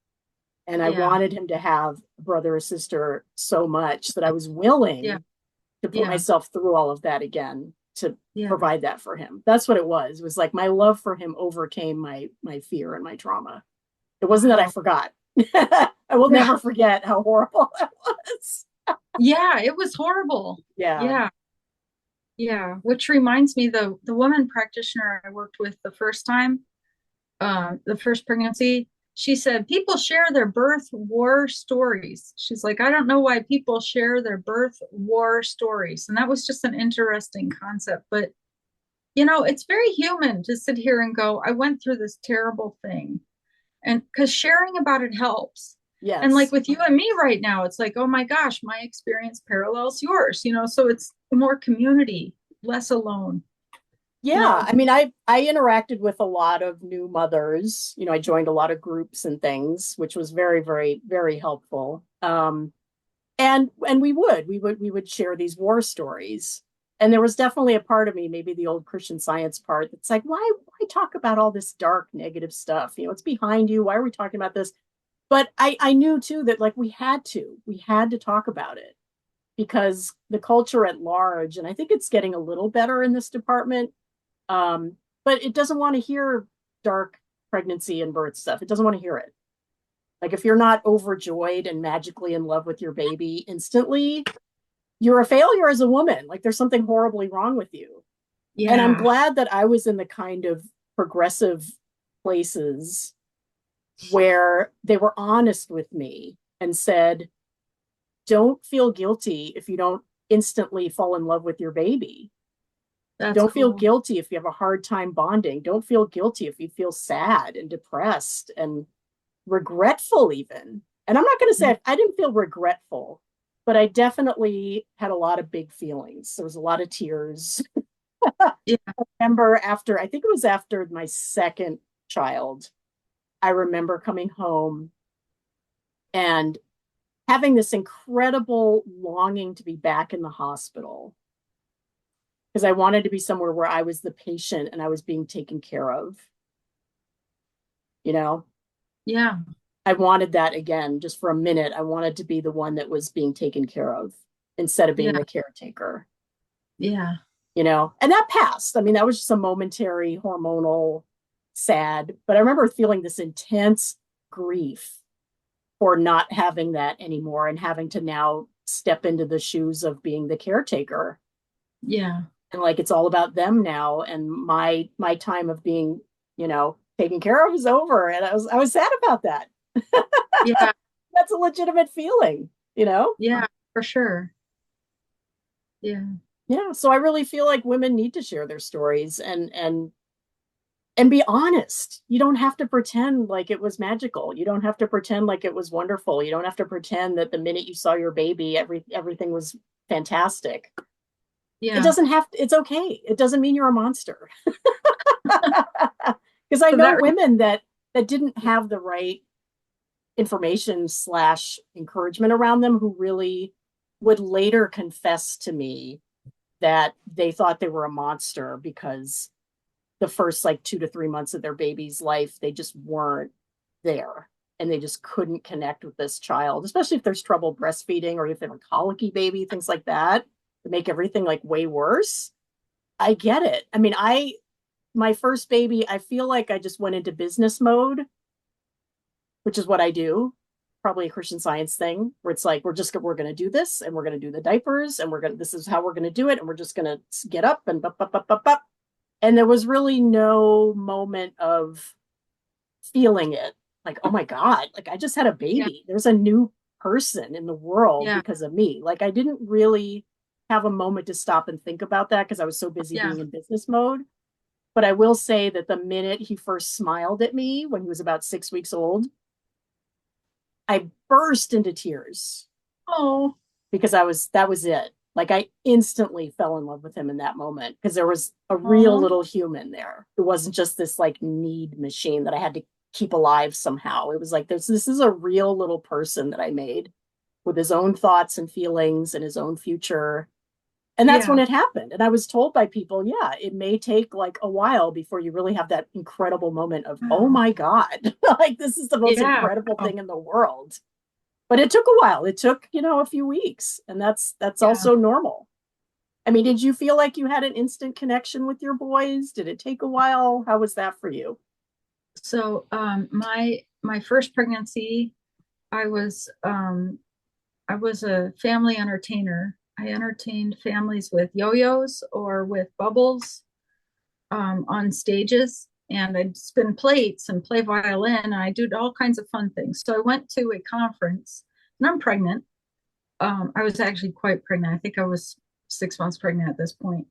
And I Yeah. wanted him to have a brother or sister so much that I was Yeah. willing to put Yeah. myself through all of that again to Yeah. provide that for him. That's what it was. It was like my love for him overcame my fear and my trauma. It wasn't that I Wow. forgot. I will Yeah. never forget how horrible that was. Yeah, it was horrible. Yeah. Yeah. Yeah. Which reminds me, the woman practitioner I worked with the first time, the first pregnancy, she said people share their birth war stories. She's like, I don't know why people share their birth war stories. And that was just an interesting concept. But it's very human to sit here and go, I went through this terrible thing. And because sharing about it helps. And like Yes. with you and me right now, it's like, oh my gosh, my experience parallels yours, so it's more community, less alone, you Yeah. know. I mean, I interacted with a lot of new mothers. I joined a lot of groups and things, which was very, very, very helpful. And we would share these war stories. And there was definitely a part of me, maybe the old Christian Science part, that's like, why talk about all this dark negative stuff? It's behind you. Why are we talking about this? But I knew too that like we had to talk about it because the culture at large, and I think it's getting a little better in this department, um, but it doesn't want to hear dark pregnancy and birth stuff. It doesn't want to hear it. Like if you're not overjoyed and magically in love with your baby instantly, you're a failure as a woman. Like there's something horribly wrong with you. And I'm Yeah, glad that I was in the kind of progressive places where they were honest with me and said, don't feel guilty if you don't instantly fall in love with your baby. that's Don't feel cool. guilty if you have a hard time bonding. Don't feel guilty if you feel sad and depressed and regretful, even. And I'm not going to Yeah, say I didn't feel regretful, but I definitely had a lot of big feelings. There was a lot of tears. yeah, Remember I think it was after my second child, I remember coming home and having this incredible longing to be back in the hospital because I wanted to be somewhere where I was the patient and I was being taken care of. You know, yeah, I wanted that again, just for a minute. I wanted to be the one that was being taken care of instead of being yeah, the caretaker, yeah, and that passed. I mean, that was just a momentary hormonal sad, but I remember feeling this intense grief for not having that anymore and having to now step into the shoes of being the caretaker. yeah, And like it's all about them now. And my time of being, taken care of is over. And I was sad about that. yeah, That's a legitimate feeling. yeah, for sure. Yeah, Yeah. So I really feel like women need to share their stories and be honest. You don't have to pretend like it was magical. You don't have to pretend like it was wonderful. You don't have to pretend that the minute you saw your baby, everything was fantastic. It yeah. doesn't have to, it's okay. It doesn't mean you're a monster. Because I So know that, women that didn't have the right information slash encouragement around them who really would later confess to me that they thought they were a monster because the first like 2 to 3 months of their baby's life, they just weren't there and they just couldn't connect with this child, especially if there's trouble breastfeeding or if they have a colicky baby, things like that, to make everything like way worse. I get it. I mean, my first baby, I feel like I just went into business mode, which is what I do. Probably a Christian Science thing where it's like we're going to do this and we're going to do the diapers and this is how we're going to do it and we're just going to get up and bup, bup, bup, bup, bup. And there was really no moment of feeling it like, oh my God, like I just had a yeah, baby. There's a new person in the world yeah, because of me. Like I didn't really have a moment to stop and think about that because I was so busy yeah. being in business mode. But I will say that the minute he first smiled at me when he was about 6 weeks old, I burst into tears Oh, because that was it. Like I instantly fell in love with him in that moment because there was a real oh, little human there. It wasn't just this like need machine that I had to keep alive somehow. It was like this is a real little person that I made with his own thoughts and feelings and his own future. And that's when Yeah. it happened. And I was told by people, yeah, it may take like a while before you really have that incredible moment of, oh Oh, my God, like this is the most yeah. incredible Wow. thing in the world. But it took a while. It took, a few weeks. And that's Yeah. also normal. I mean, did you feel like you had an instant connection with your boys? Did it take a while? How was that for you? So my first pregnancy, I was I was a family entertainer. I entertained families with yo-yos or with bubbles on stages, and I'd spin plates and play violin. And I did all kinds of fun things. So I went to a conference, and I'm pregnant. I was actually quite pregnant. I think I was 6 months pregnant at this point,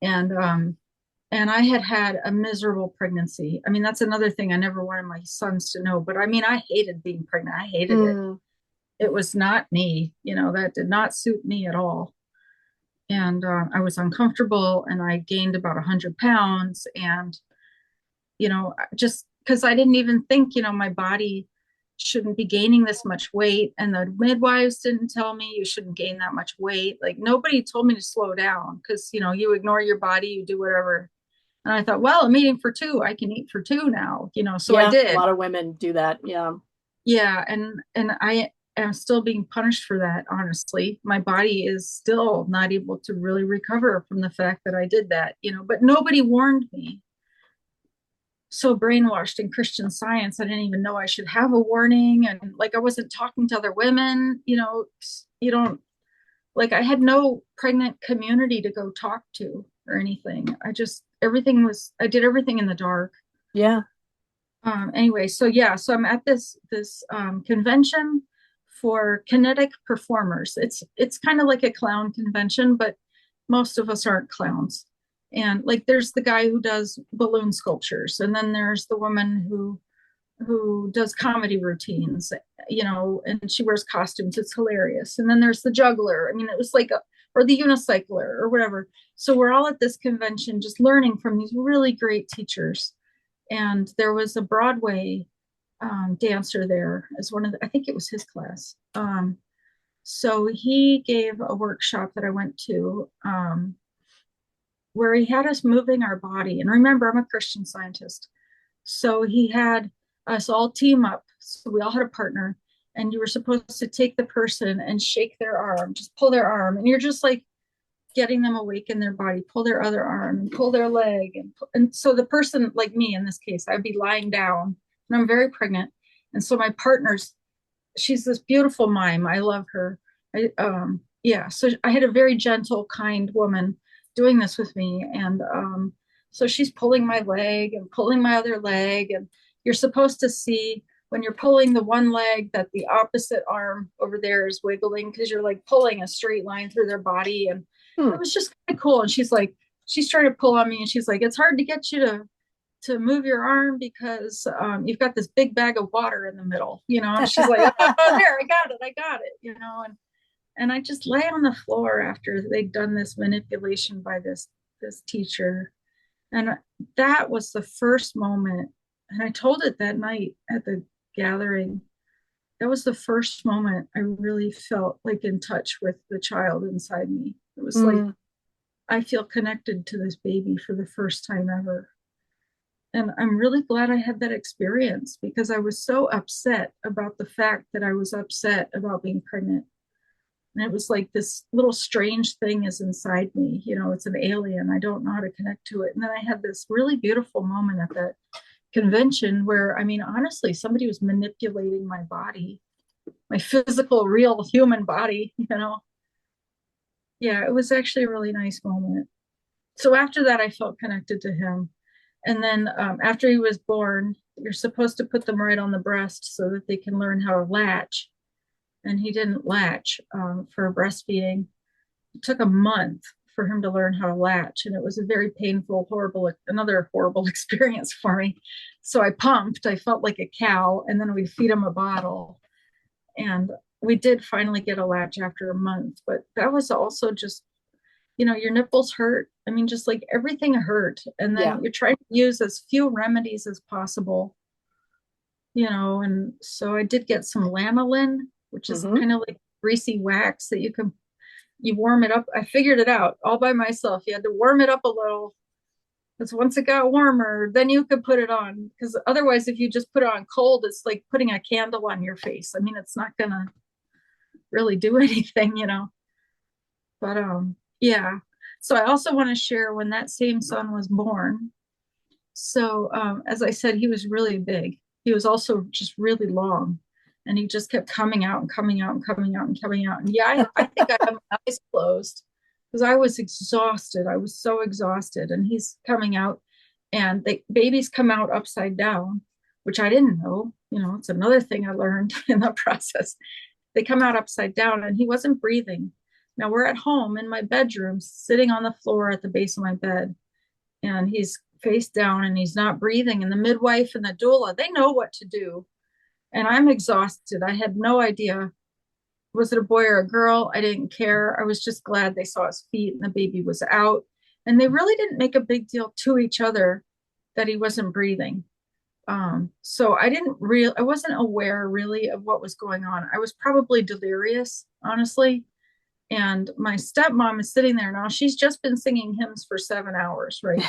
and and I had had a miserable pregnancy. I mean, that's another thing I never wanted my sons to know. But I mean, I hated being pregnant. I hated it. Mm, It was not me. That did not suit me at all. And I was uncomfortable, and I gained about 100 pounds. And just because I didn't even think, my body shouldn't be gaining this much weight. And the midwives didn't tell me you shouldn't gain that much weight. Like nobody told me to slow down because, you ignore your body, you do whatever. And I thought, well, I'm eating for two. I can eat for two now, so I yeah, a did. lot of women do that. Yeah. Yeah. And I am still being punished for that, honestly. My body is still not able to really recover from the fact that I did that, but nobody warned me. So brainwashed in Christian Science, I didn't even know I should have a warning. And like I wasn't talking to other women, you don't like I had no pregnant community to go talk to or anything. I did everything in the dark. Yeah. Anyway, so yeah, so I'm at this convention for kinetic performers. It's kind of like a clown convention, but most of us aren't clowns. And like there's the guy who does balloon sculptures, and then there's the woman who does comedy routines, and she wears costumes. It's hilarious. And then there's the juggler. I mean, it was like or the unicycler or whatever. So we're all at this convention just learning from these really great teachers. And there was a Broadway dancer there as one of I think it was his class. So he gave a workshop that I went to where he had us moving our body. And remember, I'm a Christian Scientist. So he had us all team up. So we all had a partner, and you were supposed to take the person and shake their arm, just pull their arm. And you're just like getting them awake in their body, pull their other arm and pull their leg. And so the person, like me in this case, I'd be lying down, and I'm very pregnant. And so my partner's, she's this beautiful mime. I love her. Yeah. So I had a very gentle, kind woman doing this with me. And so she's pulling my leg and pulling my other leg. And you're supposed to see when you're pulling the one leg that the opposite arm over there is wiggling because you're like pulling a straight line through their body. And Hmm. it was just kind of cool. And she's trying to pull on me, and she's like, it's hard to get you to move your arm because you've got this big bag of water in the middle, and she's like, oh, there, I got it, and I just lay on the floor after they'd done this manipulation by this teacher. And that was the first moment. And I told it that night at the gathering. That was the first moment I really felt like in touch with the child inside me. It was like Mm, I feel connected to this baby for the first time ever. And I'm really glad I had that experience because I was so upset about the fact that I was upset about being pregnant. And it was like this little strange thing is inside me. It's an alien. I don't know how to connect to it. And then I had this really beautiful moment at that convention where, I mean, honestly, somebody was manipulating my body, my physical, real human body. Yeah, it was actually a really nice moment. So after that, I felt connected to him. And then after he was born, you're supposed to put them right on the breast so that they can learn how to latch. And he didn't latch for breastfeeding. It took a month for him to learn how to latch. And it was a very painful, another horrible experience for me. So I pumped, I felt like a cow, and then we'd feed him a bottle. And we did finally get a latch after a month. But that was also just your nipples hurt. I mean, just like everything hurt. And yeah. then you're trying to use as few remedies as possible. and so I did get some lanolin, which is Hmm. kind of like greasy wax that you warm it up. I figured it out all by myself. You had to warm it up a little because once it got warmer, then you could put it on. Because otherwise, if you just put it on cold, it's like putting a candle on your face. I mean, it's not gonna really do anything. But yeah. So I also want to share when that same son was born. So as I said, he was really big. He was also just really long, and he just kept coming out and coming out and coming out and coming out. And yeah, I think I had my eyes closed because I was exhausted. I was so exhausted, and he's coming out, and the babies come out upside down, which I didn't know. It's another thing I learned in the process. They come out upside down, and he wasn't breathing. Now we're at home in my bedroom, sitting on the floor at the base of my bed, and he's face down and he's not breathing. And the midwife and the doula, they know what to do. And I'm exhausted. I had no idea. Was it a boy or a girl? I didn't care. I was just glad they saw his feet and the baby was out. And they really didn't make a big deal to each other that he wasn't breathing. So I wasn't aware really of what was going on. I was probably delirious, honestly. And my stepmom is sitting there now. She's just been singing hymns for 7 hours, right?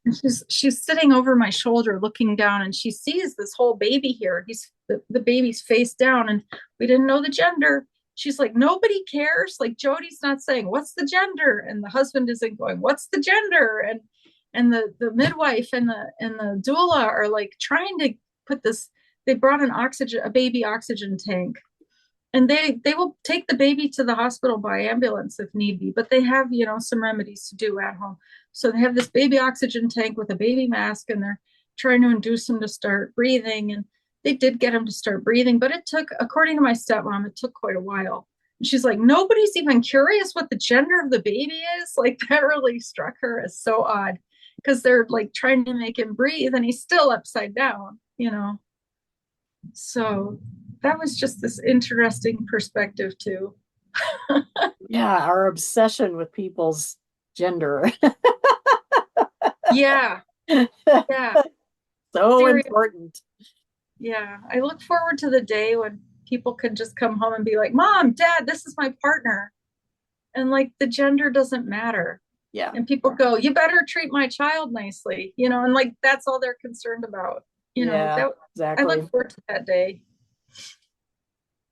And she's sitting over my shoulder looking down, and she sees this whole baby here. The baby's face down, and we didn't know the gender. She's like, nobody cares. Like Jodi's not saying what's the gender, and the husband isn't going, what's the gender? And the midwife and the doula are like trying to put this. They brought a baby oxygen tank, and they will take the baby to the hospital by ambulance if need be, but they have some remedies to do at home. So they have this baby oxygen tank with a baby mask, and they're trying to induce him to start breathing, and they did get him to start breathing, but it took, according to my stepmom, it took quite a while. And she's like, nobody's even curious what the gender of the baby is. Like, that really struck her as so odd, because they're like trying to make him breathe and he's still upside down. So that was just this interesting perspective too. Yeah, our obsession with people's gender. Yeah, yeah, So serious. important. Yeah, I look forward to the day when people can just come home and be like, "Mom, Dad, this is my partner," and like the gender doesn't matter. Yeah, And people go, "You better treat my child nicely," and like that's all they're concerned about. yeah, That I look exactly. forward to that day.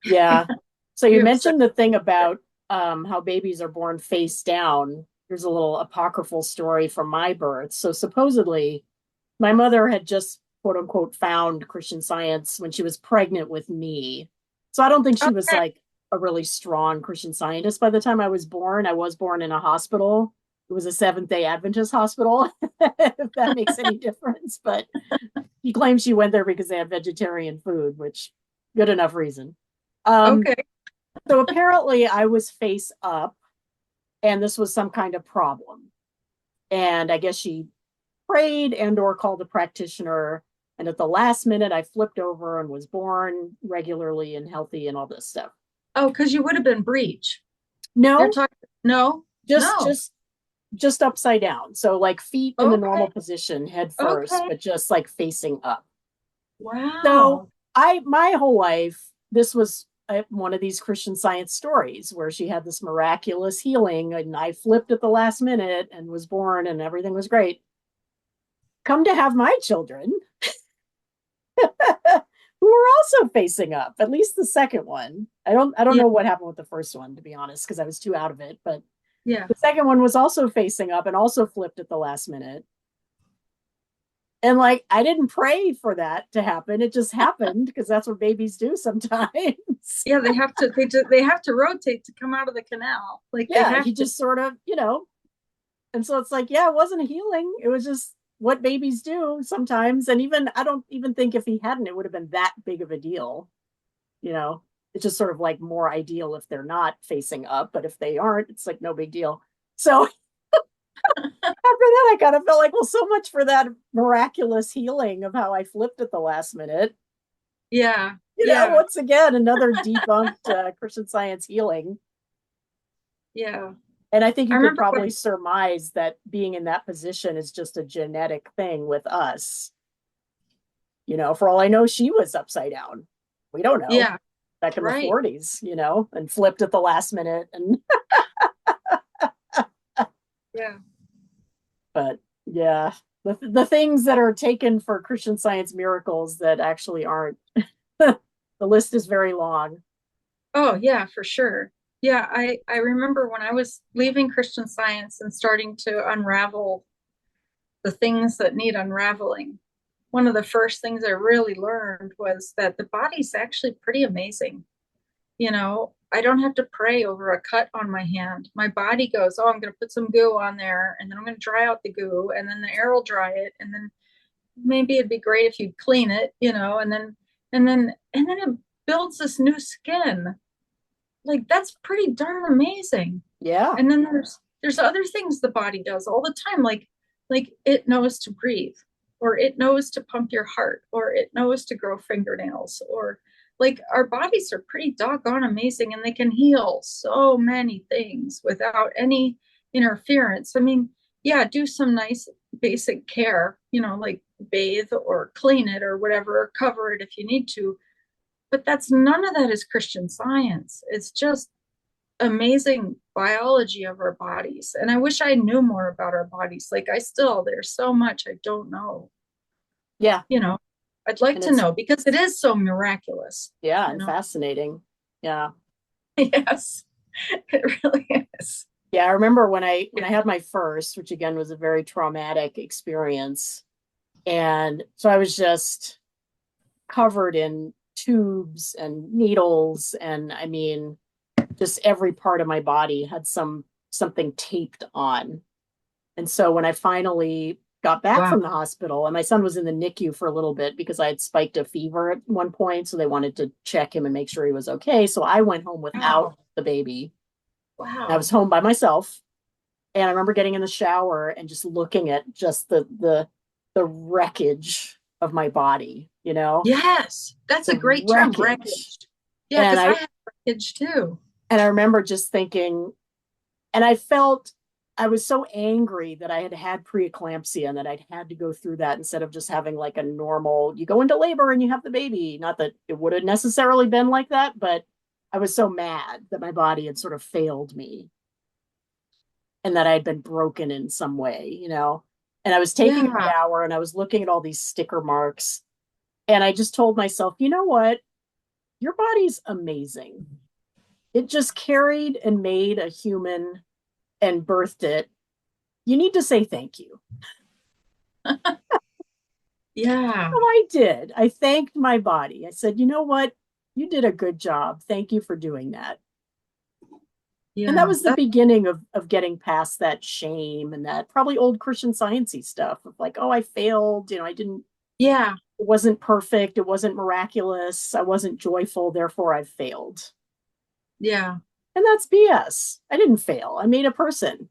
Yeah. So you You obsessed. mentioned the thing about how babies are born face down. Here's a little apocryphal story from my birth. So supposedly, my mother had just quote unquote found Christian Science when she was pregnant with me. So I don't think she was Okay. like a really strong Christian Scientist by the time I was born. I was born in a hospital. It was a Seventh-day Adventist hospital, if that makes any difference. But she claims she went there because they had vegetarian food, which good enough reason. Um, Okay. so apparently I was face up and this was some kind of problem. And I guess she prayed and or called a practitioner. And at the last minute, I flipped over and was born regularly and healthy and all this stuff. Oh, because you would have been breech. You're No, talking. No, just no. just just upside down. So like feet in the Okay. normal position, head first, Okay. but just like facing up. So Wow. my whole life, this was one of these Christian Science stories where she had this miraculous healing, and I flipped at the last minute and was born, and everything was great. Come to have my children, who were also facing up, at least the second one. I don't Yeah. know what happened with the first one, to be honest, because I was too out of it. But Yeah. the second one was also facing up and also flipped at the last minute. And like I didn't pray for that to happen. It just happened because that's what babies do sometimes. Yeah. They have to rotate to come out of the canal. Like they Yeah, have he to. just sort of, and so it's like, yeah, it wasn't a healing. It was just what babies do sometimes. And even I don't even think if he hadn't, it would have been that big of a deal. You know, it's just sort of like more ideal if they're not facing up, but if they aren't, it's like no big deal. So after that, I kind of felt like, well, so much for that miraculous healing of how I flipped at the last minute. Yeah. Yeah. Once again, another debunked Christian Science healing. Yeah. And I think I you could remember probably when. surmise that being in that position is just a genetic thing with us. For all I know, she was upside down. We don't know. Yeah, Back in the right. 40s, and flipped at the last minute. And Yeah. but yeah, the things that are taken for Christian Science miracles that actually aren't. The list is very long. Oh, yeah, for sure. Yeah, I remember when I was leaving Christian Science and starting to unravel the things that need unraveling. One of the first things I really learned was that the body's actually pretty amazing. I don't have to pray over a cut on my hand. My body goes, oh, I'm going to put some goo on there, and then I'm going to dry out the goo, and then the air will dry it, and then maybe it'd be great if you'd clean it, and then it builds this new skin. Like that's pretty darn amazing. Yeah, And then there's other things the body does all the time, like it knows to breathe, or it knows to pump your heart, or it knows to grow fingernails, or like our bodies are pretty doggone amazing, and they can heal so many things without any interference. I mean, yeah, do some nice basic care, like bathe or clean it or whatever, or cover it if you need to. But that's none of that is Christian Science. It's just amazing biology of our bodies. And I wish I knew more about our bodies. Like there's so much I don't know. yeah, You know, I'd like and to it's know because it is so miraculous, yeah, you and know. fascinating. Yeah, Yes, it really is. yeah. I remember when I Yeah. when I had my first, which again was a very traumatic experience, and so I was just covered in tubes and needles, and I mean, just every part of my body had something taped on. And so when I finally got back Wow. from the hospital, and my son was in the NICU for a little bit because I had spiked a fever at one point, so they wanted to check him and make sure he was okay. So I went home without Wow. the baby. I was Wow. home by myself, and I remember getting in the shower and just looking at just the wreckage of my body, Yes, that's a the great term, wreckage. wreckage. Yeah, And because I I have wreckage too. and I remember just thinking, and I was so angry that I had had preeclampsia and that I'd had to go through that instead of just having like a normal, you go into labor and you have the baby. Not that it would have necessarily been like that, but I was so mad that my body had sort of failed me and that I had been broken in some way. And I was taking a Yeah. shower and I was looking at all these sticker marks. And I just told myself, you know what? Your body's amazing. It just carried and made a human and birthed it. You need to say thank you. Yeah. So I did. I thanked my body. I said, you know what? You did a good job. Thank you for doing that. And that Yeah. was the beginning of getting past that shame and that probably old Christian sciencey stuff of like, oh, I failed. I didn't, Yeah. it wasn't perfect. It wasn't miraculous. I wasn't joyful. Therefore, I failed. Yeah. And that's BS. I didn't fail. I made a person.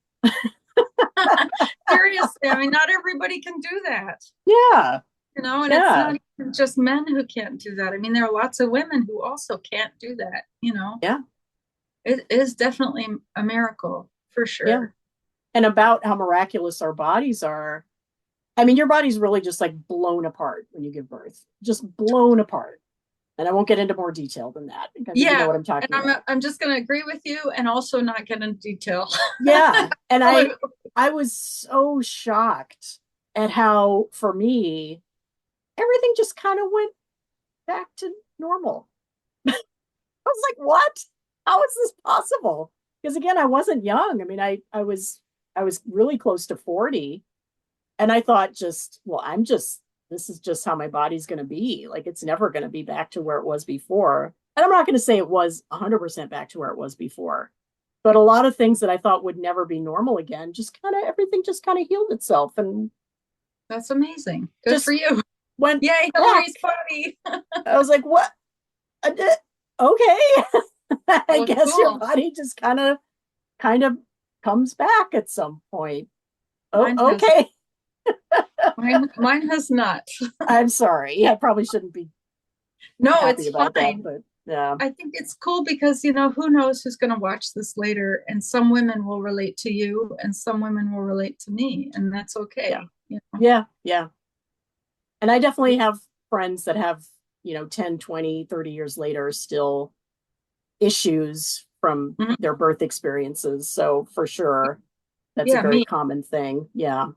Seriously, I mean, not everybody can do that. Yeah. And it's Yeah. not even just men who can't do that. I mean, there are lots of women who also can't do that. Yeah. It is definitely a miracle for Yeah. sure. And about how miraculous our bodies are. I mean, your body's really just like blown apart when you give birth, just blown apart. And I won't get into more detail than that. I think you know Yeah, what I'm and talking about. I'm just going to agree with you and also not get into detail. Yeah. And I was so shocked at how, for me, everything just kind of went back to normal. I was like, what? How is this possible? Because again, I wasn't young. I mean, I was really close to 40. And I thought well, this is just how my body's going to be. Like, it's never going to be back to where it was before. And I'm not going to say it was 100% back to where it was before. But a lot of things that I thought would never be normal again, everything just kind of healed itself and That's amazing. Good for just you. went Yay, back. Hillary's body. I was like, what? Okay. I Well, guess your cool. body just kind of comes back at some point. Oh, Mine has okay. mine has not. I'm sorry. I probably shouldn't be No, happy it's about that, fine. but yeah. I think it's cool because, who knows who's going to watch this later, and some women will relate to you and some women will relate to me, and that's Yeah. okay. Yeah. Yeah. And I definitely have friends that have, 10, 20, 30 years later still issues from Mhm. their birth experiences. So for sure, that's a Yeah, very me. common thing. Yeah.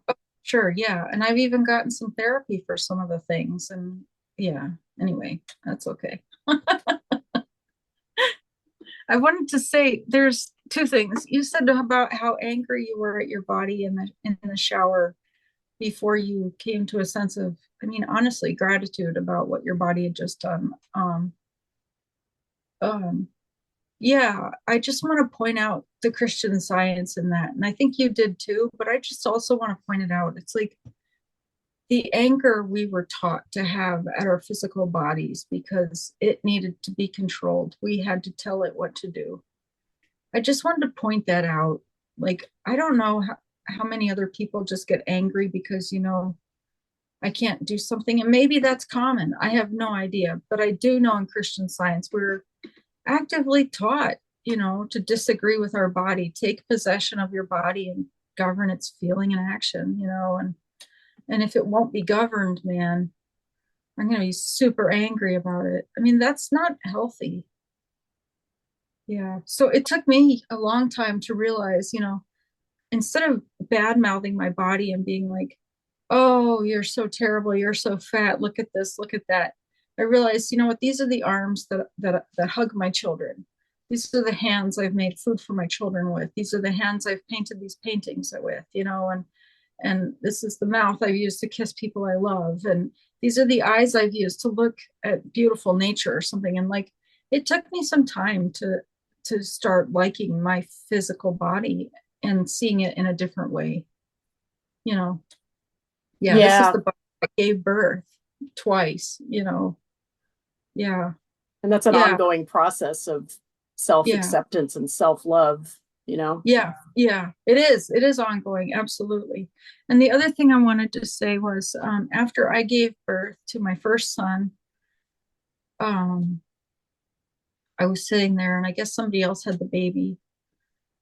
Sure, yeah. And I've even gotten some therapy for some of the things. And yeah, anyway, that's okay. I wanted to say there's two things. You said about how angry you were at your body in the shower before you came to a sense of, I mean, honestly, gratitude about what your body had just done. Um, yeah, I just want to point out the Christian Science in that. And I think you did too, but I just also want to point it out. It's like the anger we were taught to have at our physical bodies because it needed to be controlled. We had to tell it what to do. I just wanted to point that out. Like, I don't know how many other people just get angry because, I can't do something. And maybe that's common. I have no idea. But I do know in Christian Science, we're actively taught, to disagree with our body, take possession of your body and govern its feeling and action, and if it won't be governed, man, I'm going to be super angry about it. I mean, that's not healthy. Yeah. So it took me a long time to realize, instead of bad mouthing my body and being like, oh, you're so terrible, you're so fat, look at this, look at that. I realized, you know what, these are the arms that hug my children. These are the hands I've made food for my children with. These are the hands I've painted these paintings with, and this is the mouth I've used to kiss people I love. And these are the eyes I've used to look at beautiful nature or something. And like it took me some time to start liking my physical body and seeing it in a different way. You know, yeah, this is Yeah. the body that gave birth twice. Yeah, And that's an yeah, ongoing process of self yeah, acceptance and self love. yeah. It is ongoing, absolutely. And the other thing I wanted to say was after I gave birth to my first son, um, I was sitting there and I guess somebody else had the baby.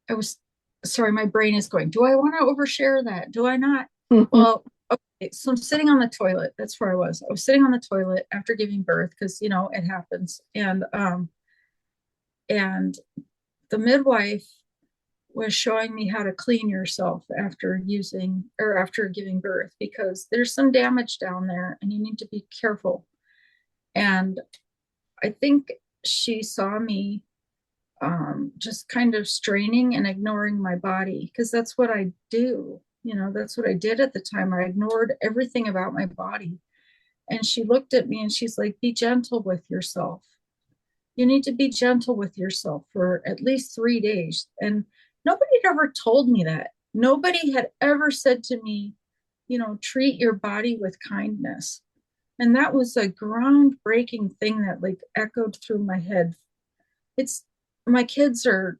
I was sorry, my brain is going, do I want to overshare that? Do I not? Well, okay, so I'm sitting on the toilet. That's where I was. I was sitting on the toilet after giving birth because it happens. And the midwife was showing me how to clean yourself after using or after giving birth because there's some damage down there and you need to be careful. And I think she saw me just kind of straining and ignoring my body because that's what I do. That's what I did at the time. I ignored everything about my body. And she looked at me and she's like, be gentle with yourself. You need to be gentle with yourself for at least 3 days. And nobody had ever told me that. Nobody had ever said to me, treat your body with kindness. And that was a groundbreaking thing that like echoed through my head. It's my kids are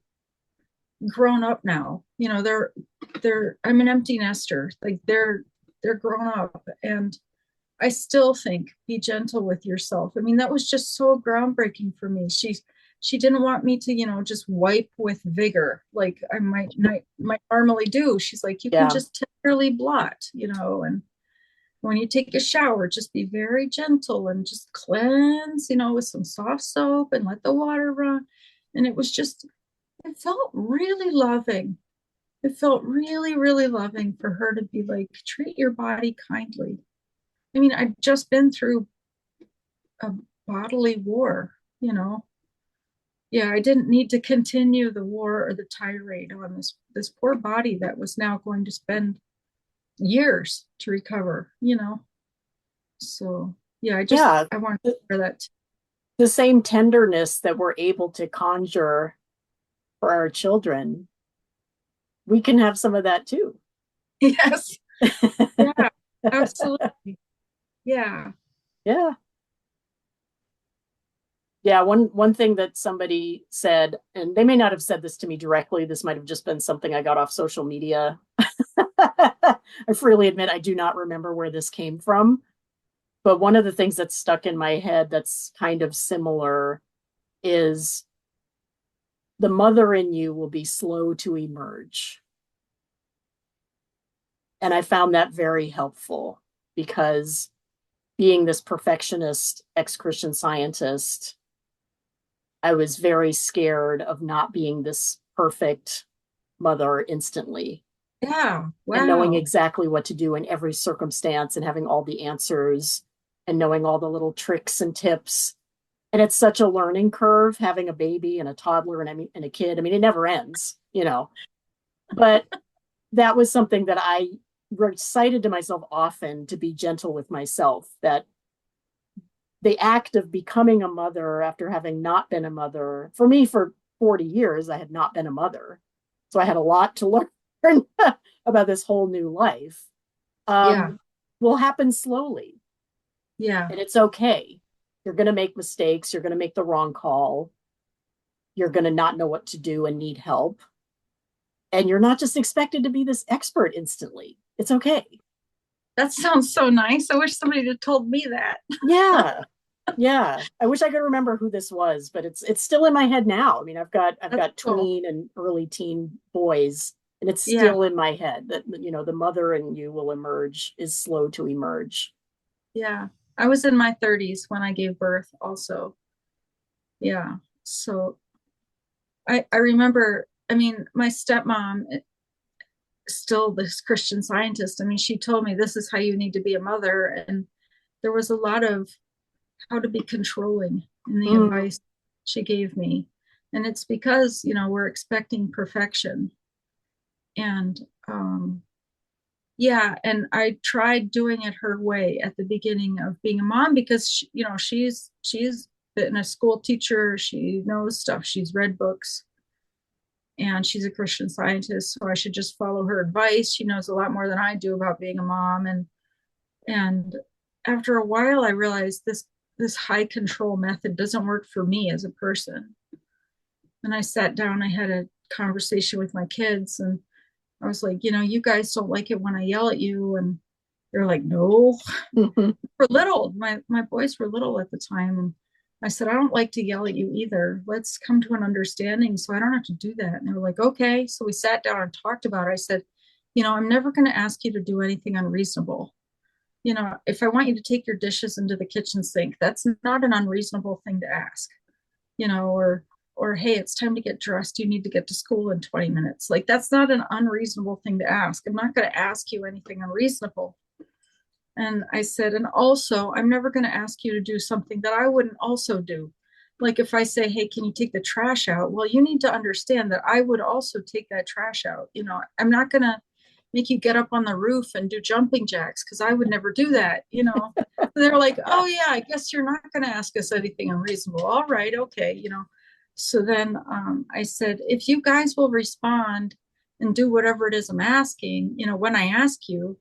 grown up now. They're I'm an empty nester. Like they're grown up and I still think be gentle with yourself. I mean, that was just so groundbreaking for me. She didn't want me to, just wipe with vigor like I might normally do. She's like, you can Yeah. just tenderly blot, and when you take a shower, just be very gentle and just cleanse, with some soft soap and let the water run. And it felt really loving. It felt really, really loving for her to be like, treat your body kindly. I mean, I'd just been through a bodily war, you know. Yeah, I didn't need to continue the war or the tirade on this poor body that was now going to spend years to recover. So yeah, Yeah. I wanted to The, share that. the same tenderness that we're able to conjure for our children, we can have some of that too. Yes. Yeah, absolutely. Yeah. Yeah. Yeah, one thing that somebody said, and they may not have said this to me directly, this might have just been something I got off social media. I freely admit I do not remember where this came from, but one of the things that's stuck in my head that's kind of similar is the mother in you will be slow to emerge. And I found that very helpful because being this perfectionist ex-Christian Scientist, I was very scared of not being this perfect mother instantly Yeah. and knowing Wow. exactly what to do in every circumstance and having all the answers and knowing all the little tricks and tips. And it's such a learning curve having a baby and a toddler and I mean and a kid. I mean, it never ends, you know. But that was something that I recited to myself often to be gentle with myself, that the act of becoming a mother after having not been a mother, for me, for 40 years, I had not been a mother. So I had a lot to learn about this whole new life, Yeah. um, will happen slowly. Yeah. And it's okay. You're going to make mistakes. You're going to make the wrong call. You're going to not know what to do and need help. And you're not just expected to be this expert instantly. It's okay. That sounds so nice. I wish somebody had told me that. Yeah. Yeah. I wish I could remember who this was, but it's still in my head now. I mean, I've That's got cool. tween and early teen boys, and it's Yeah. still in my head that the mother in you will emerge, is slow to emerge. Yeah. I was in my 30s when I gave birth also. Yeah. So I remember, I mean, my stepmom, still this Christian Scientist. I mean, she told me this is how you need to be a mother. And there was a lot of how to be controlling in the Mm, advice she gave me. And it's because, we're expecting perfection. And yeah, and I tried doing it her way at the beginning of being a mom because she's been a school teacher, she knows stuff, she's read books, and she's a Christian Scientist, so I should just follow her advice. She knows a lot more than I do about being a mom, and after a while I realized this high control method doesn't work for me as a person. And I sat down, I had a conversation with my kids, and I was like, you guys don't like it when I yell at you. And they're like, no. mhm, We're little. My boys were little at the time. And I said, I don't like to yell at you either. Let's come to an understanding so I don't have to do that. And they were like, okay. So we sat down and talked about it. I said, I'm never going to ask you to do anything unreasonable. If I want you to take your dishes into the kitchen sink, that's not an unreasonable thing to ask, or hey, it's time to get dressed, you need to get to school in 20 minutes. Like, that's not an unreasonable thing to ask. I'm not going to ask you anything unreasonable. And I said, and also, I'm never going to ask you to do something that I wouldn't also do. Like, if I say, hey, can you take the trash out? Well, you need to understand that I would also take that trash out. I'm not going to make you get up on the roof and do jumping jacks because I would never do that. They're like, oh, yeah, I guess you're not going to ask us anything unreasonable. All right, okay. So then I said, if you guys will respond and do whatever it is I'm asking, when I ask you,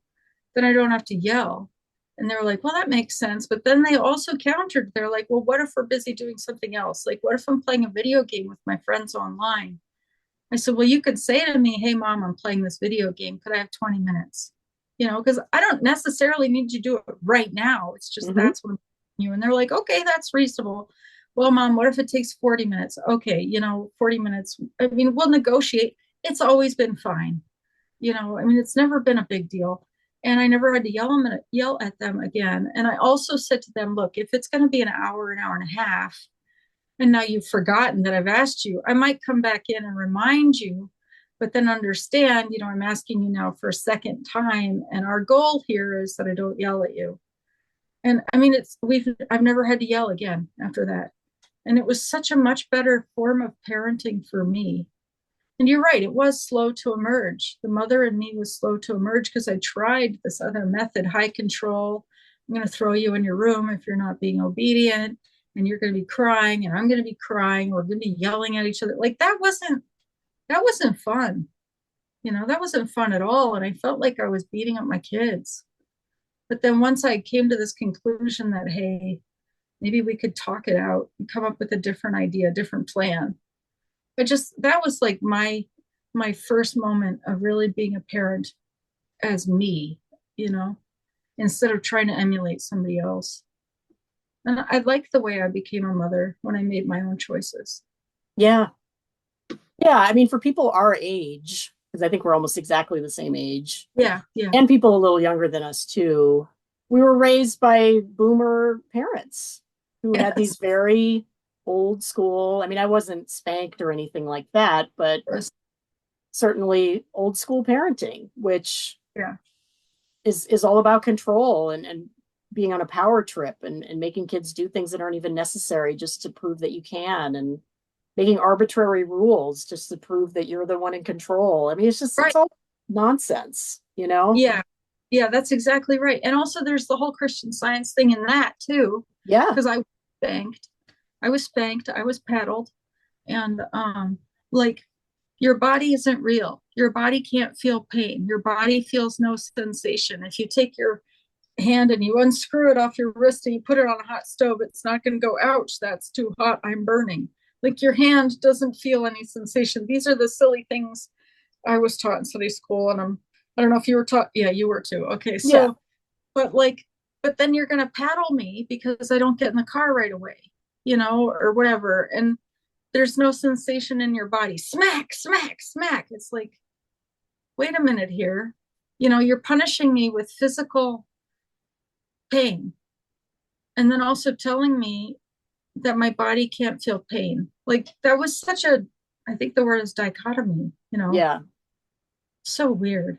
then I don't have to yell. And they were like, well, that makes sense. But then they also countered. They're like, well, what if we're busy doing something else? Like, what if I'm playing a video game with my friends online? I said, well, you could say to me, hey, mom, I'm playing this video game. Could I have 20 minutes? Because I don't necessarily need you to do it right now. It's just mhm. that's what I'm you. And they're like, okay, that's reasonable. Well, mom, what if it takes 40 minutes? Okay, 40 minutes. I mean, we'll negotiate. It's always been fine. I mean, it's never been a big deal. And I never had to yell at them again. And I also said to them, look, if it's going to be an hour and a half, and now you've forgotten that I've asked you, I might come back in and remind you, but then understand, I'm asking you now for a second time. And our goal here is that I don't yell at you. And I mean, I've never had to yell again after that. And it was such a much better form of parenting for me. And you're right, it was slow to emerge. The mother in me was slow to emerge because I tried this other method, high control. I'm going to throw you in your room if you're not being obedient, and you're going to be crying, and I'm going to be crying. We're going to be yelling at each other. Like, that wasn't fun. That wasn't fun at all. And I felt like I was beating up my kids. But then once I came to this conclusion that, hey, maybe we could talk it out and come up with a different idea, a different plan. That was like my first moment of really being a parent as me, you know, instead of trying to emulate somebody else. And I like the way I became a mother when I made my own choices. Yeah. Yeah. I mean, for people our age, because I think we're almost exactly the same age, Yeah, yeah, and people a little younger than us too, we were raised by boomer parents who had Yes. these very old school, I mean, I wasn't spanked or anything like that, but certainly old school parenting, which Yeah. is all about control and being on a power trip and making kids do things that aren't even necessary just to prove that you can, and making arbitrary rules just to prove that you're the one in control. I mean, it's Right. all nonsense, you know? Yeah. Yeah, that's exactly right. And also there's the whole Christian Science thing in that too, Yeah. because I was spanked. I was spanked, I was paddled, and like your body isn't real. Your body can't feel pain. Your body feels no sensation. If you take your hand and you unscrew it off your wrist and you put it on a hot stove, it's not going to go, ouch, that's too hot, I'm burning. Like your hand doesn't feel any sensation. These are the silly things I was taught in Sunday school. And I don't know if you were taught. Yeah, you were too. Okay. Yeah. So, but like, but then you're going to paddle me because I don't get in the car right away, or whatever. And there's no sensation in your body. Smack, smack, smack. It's like, wait a minute here. You're punishing me with physical pain and then also telling me that my body can't feel pain. Like that was such a, I think the word is dichotomy. Yeah. So weird.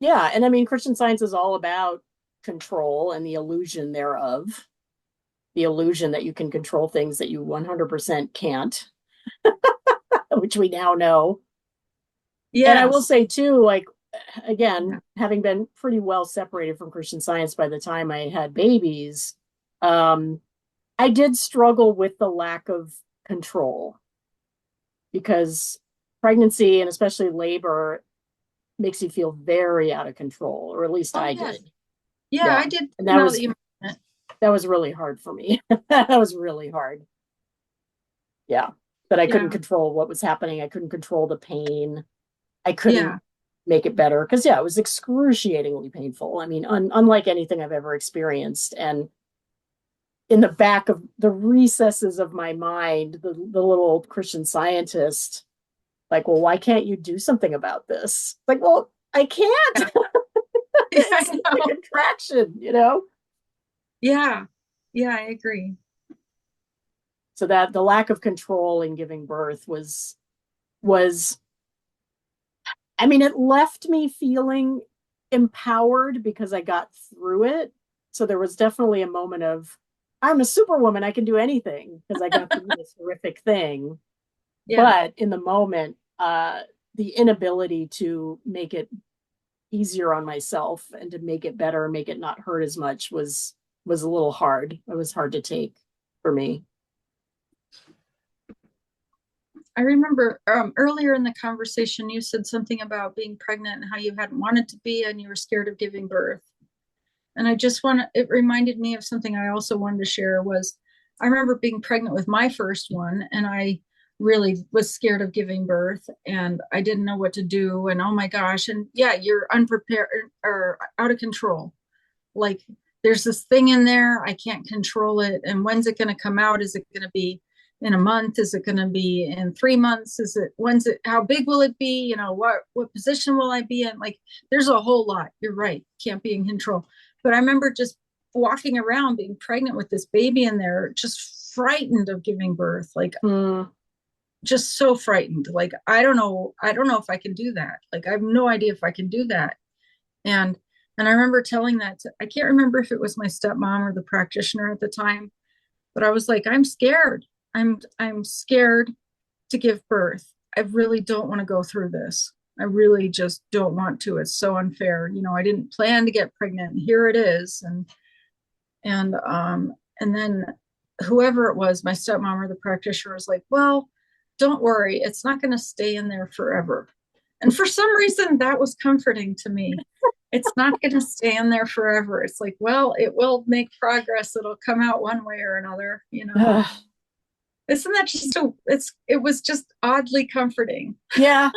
Yeah. And I mean, Christian Science is all about control and the illusion thereof, the illusion that you can control things that you 100% can't, which we now know. And I will Yes. say too, like, Yeah. again, having been pretty well separated from Christian Science by the time I had babies, um, I did struggle with the lack of control, because pregnancy and especially labor makes you feel very out of control, or at least Oh I yes. did. Yeah, Yeah. I did And now that you mention it. that was really hard for me. That was really hard. Yeah. But I couldn't Yeah. control what was happening. I couldn't control the pain. I couldn't Yeah. make it better because, yeah, it was excruciatingly painful. I mean, unlike anything I've ever experienced. And in the back of the recesses of my mind, the little old Christian Scientist, like, well, why can't you do something about this? Like, well, I can't. Yeah. Yeah, It's I a know. contraction, you know? Yeah. Yeah, I agree. So that the lack of control in giving birth was I mean, it left me feeling empowered because I got through it. So there was definitely a moment of, I'm a superwoman, I can do anything because I got through this horrific thing. Yeah. But in the moment, the inability to make it easier on myself and to make it better, make it not hurt as much was a little hard. It was hard to take for me. I remember earlier in the conversation, you said something about being pregnant and how you hadn't wanted to be and you were scared of giving birth. And it reminded me of something I also wanted to share was I remember being pregnant with my first one and I really was scared of giving birth and I didn't know what to do. And oh my gosh. And yeah, you're unprepared or out of control. Like there's this thing in there, I can't control it. And when's it going to come out? Is it going to be in a month? Is it going to be in 3 months? How big will it be? What position will I be in? Like there's a whole lot. You're right. Can't be in control. But I remember just walking around being pregnant with this baby in there, just frightened of giving birth, like Mm, just so frightened. Like I don't know if I can do that. Like I have no idea if I can do that. And and I remember telling I can't remember if it was my stepmom or the practitioner at the time, but I was like, I'm scared. I'm scared to give birth. I really don't want to go through this. I really just don't want to. It's so unfair. I didn't plan to get pregnant. And here it is. And then whoever it was, my stepmom or the practitioner was like, well, don't worry, it's not going to stay in there forever. And for some reason that was comforting to me. It's not going to stay in there forever. It's like, well, it will make progress. It'll come out one way or another. ugh. Isn't that just it was just oddly comforting. Yeah.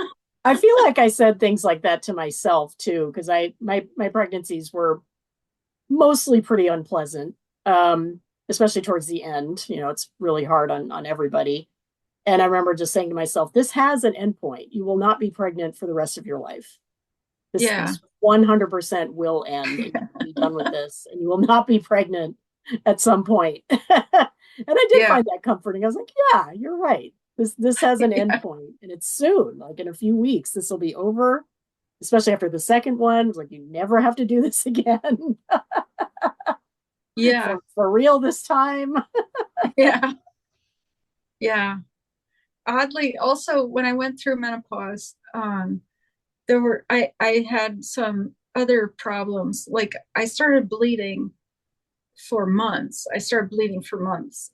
I feel like I said things like that to myself too, because my pregnancies were mostly pretty unpleasant, especially towards the end. It's really hard on everybody. And I remember just saying to myself, this has an endpoint. You will not be pregnant for the rest of your life. This Yeah. 100% will end and you will be done with this and you will not be pregnant at some point. And I did Yeah. find that comforting. I was like, yeah, you're right. This has an end Yeah. point and it's soon, like in a few weeks, this will be over, especially after the second one. It's like you never have to do this again Yeah. for real this time. Yeah. Yeah. Oddly, also when I went through menopause, I had some other problems. Like I started bleeding for months. I started bleeding for months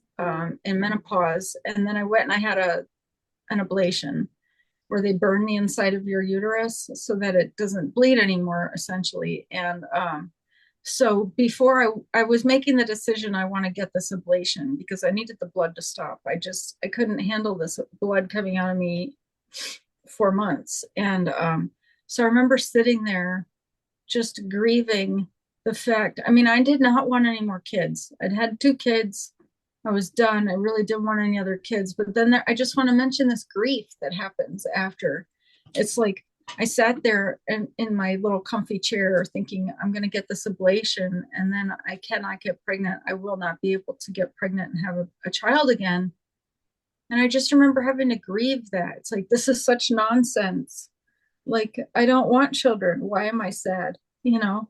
in menopause, and then I went and I had a an ablation where they burn the inside of your uterus so that it doesn't bleed anymore, essentially. And so before I was making the decision, I want to get this ablation because I needed the blood to stop. I couldn't handle this blood coming out of me for months. And so I remember sitting there just grieving the fact. I mean, I did not want any more kids. I'd had two kids. I was done. I really didn't want any other kids. But then I just want to mention this grief that happens after. It's like I sat there in my little comfy chair thinking, I'm going to get this ablation and then I cannot get pregnant. I will not be able to get pregnant and have a child again. And I just remember having to grieve that. It's like, this is such nonsense. Like, I don't want children. Why am I sad? You know?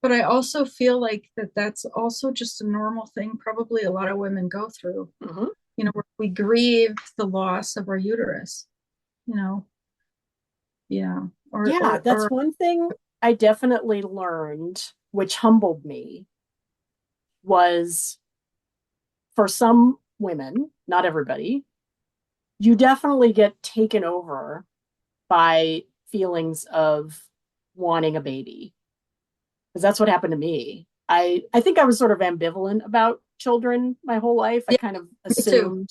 But I also feel like that's also just a normal thing, probably a lot of women go through, Mm-hmm. where we grieve the loss of our uterus, you know? Yeah. Yeah, that's Or, one thing I definitely learned, which humbled me, was for some women, not everybody, you definitely get taken over by feelings of wanting a baby. Because that's what happened to me. I think I was sort of ambivalent about children my whole life. I yeah, kind of me too. assumed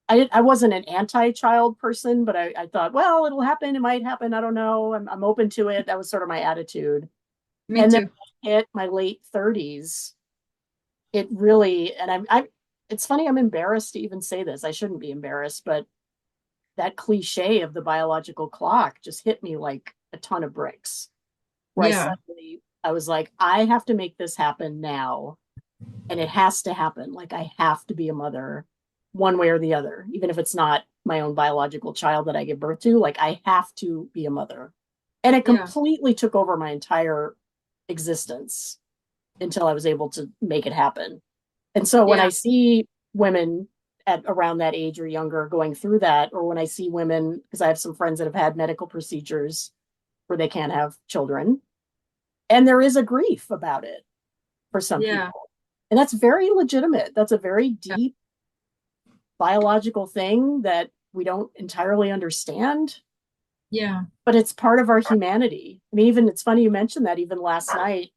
I wasn't an anti-child person, but I thought, well, it'll happen, it might happen, I don't know. I'm open to it. That was sort of my attitude. Me And then too. when I hit my late 30s, it really, and I it's funny, I'm embarrassed to even say this. I shouldn't be embarrassed, but that cliche of the biological clock just hit me like a ton of bricks. Where Yeah. I was like, I have to make this happen now, and it has to happen. Like I have to be a mother, one way or the other, even if it's not my own biological child that I give birth to. Like I have to be a mother, and it Yeah. completely took over my entire existence until I was able to make it happen. And so when Yeah. I see women at around that age or younger going through that, or when I see women, because I have some friends that have had medical procedures where they can't have children, and there is a grief about it for some Yeah. people. And that's very legitimate. That's a very Yeah. deep biological thing that we don't entirely understand, Yeah. but it's part of our humanity. I mean, even it's funny you mentioned that. Even last night,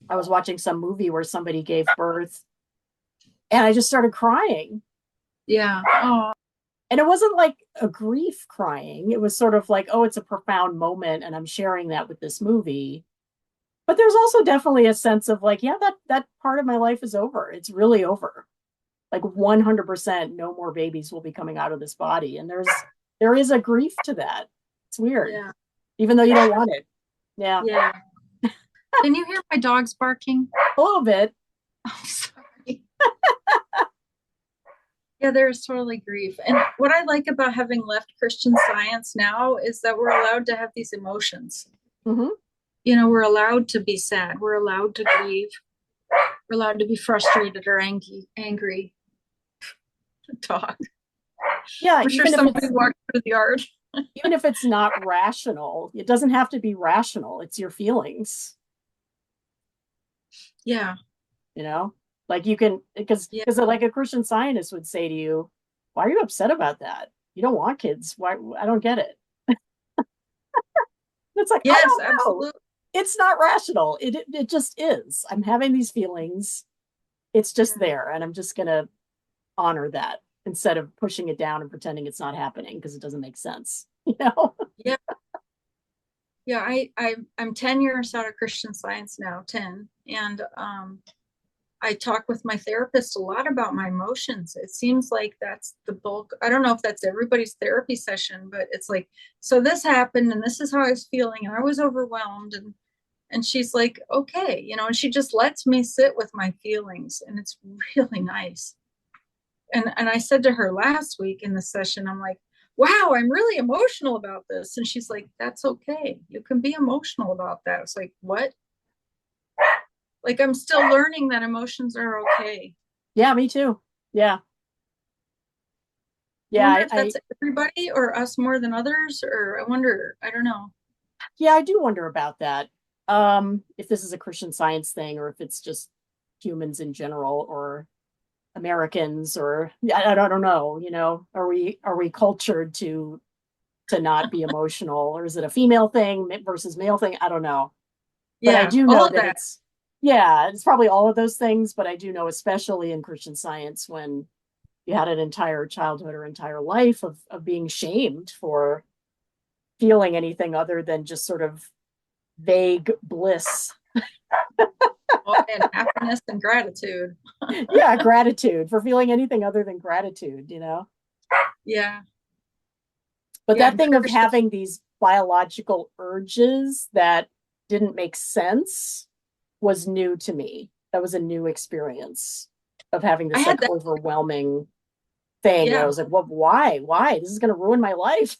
I was watching some movie where somebody gave birth and I just started crying. Yeah. Oh, And it wasn't like a grief crying. It was sort of like, oh, it's a profound moment and I'm sharing that with this movie. But there's also definitely a sense of like, yeah, that part of my life is over. It's really over. Like 100% no more babies will be coming out of this body. And there is a grief to that. It's weird, yeah. even though you don't want it. Yeah, Yeah. Can you hear my dogs barking? a little bit. I'm sorry. Yeah, there's totally grief. And what I like about having left Christian Science now is that we're allowed to have these emotions. Mm-hmm. We're allowed to be sad. We're allowed to grieve. We're allowed to be frustrated or angry. Talk. Yeah, I'm sure somebody walked through the yard. even if it's not rational, it doesn't have to be rational. It's your feelings, Yeah. you know? Like you can Yeah. because like a Christian Scientist would say to you, why are you upset about that? You don't want kids. Why I don't get it. It's like, I Yes, don't know. absolutely. It's not rational. It just is. I'm having these feelings. It's just Yeah. there, and I'm just gonna honor that instead of pushing it down and pretending it's not happening because it doesn't make sense. You know? Yeah. Yeah. I'm 10 years out of Christian Science now, 10. And I talk with my therapist a lot about my emotions. It seems like that's the bulk. I don't know if that's everybody's therapy session, but it's like, so this happened and this is how I was feeling and I was overwhelmed. And And she's like, okay, and she just lets me sit with my feelings, and it's really nice. And I said to her last week in the session, I'm like, wow, I'm really emotional about this. And she's like, that's okay. You can be emotional about that. It's like, what? Like, I'm still learning that emotions are okay. Yeah, me too. Yeah. I Yeah, wonder if that's everybody or us more than others, or I don't know. yeah, I do wonder about that. If this is a Christian Science thing or if it's just humans in general or Americans or I don't know, are we cultured to not be emotional or is it a female thing versus male thing? I don't know. But I Yeah, do all know of that that. it's probably all of those things, but I do know especially in Christian Science when you had an entire childhood or entire life of being shamed for feeling anything other than just sort of vague bliss. Oh, and happiness and gratitude. Yeah, gratitude for feeling anything other than gratitude. Yeah, But yeah, that and thing of Christian. having these biological urges that didn't make sense was new to me. That was a new experience of having I this had like that. overwhelming thing where I Yeah, was like, well, why? Why? This is going to ruin my life.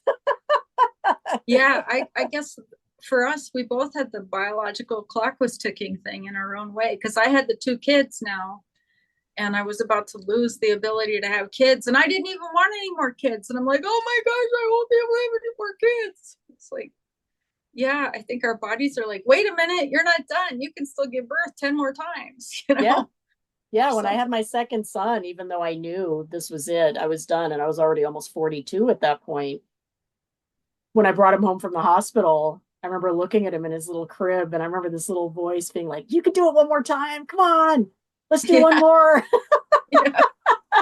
yeah. I guess for us, we both had the biological clock was ticking thing in our own way. Because I had the two kids now, and I was about to lose the ability to have kids, and I didn't even want any more kids. And I'm like, oh my gosh, I won't be able to have any more kids. It's like, yeah, I think our bodies are like, wait a minute, you're not done. You can still give birth 10 more times, Yeah. or Yeah. When I something. had my second son, even though I knew this was it, I was done and I was already almost 42 at that point. When I brought him home from the hospital, I remember looking at him in his little crib and I remember this little voice being like, you can do it one more time. Come on. Let's do one Yeah, more. yeah.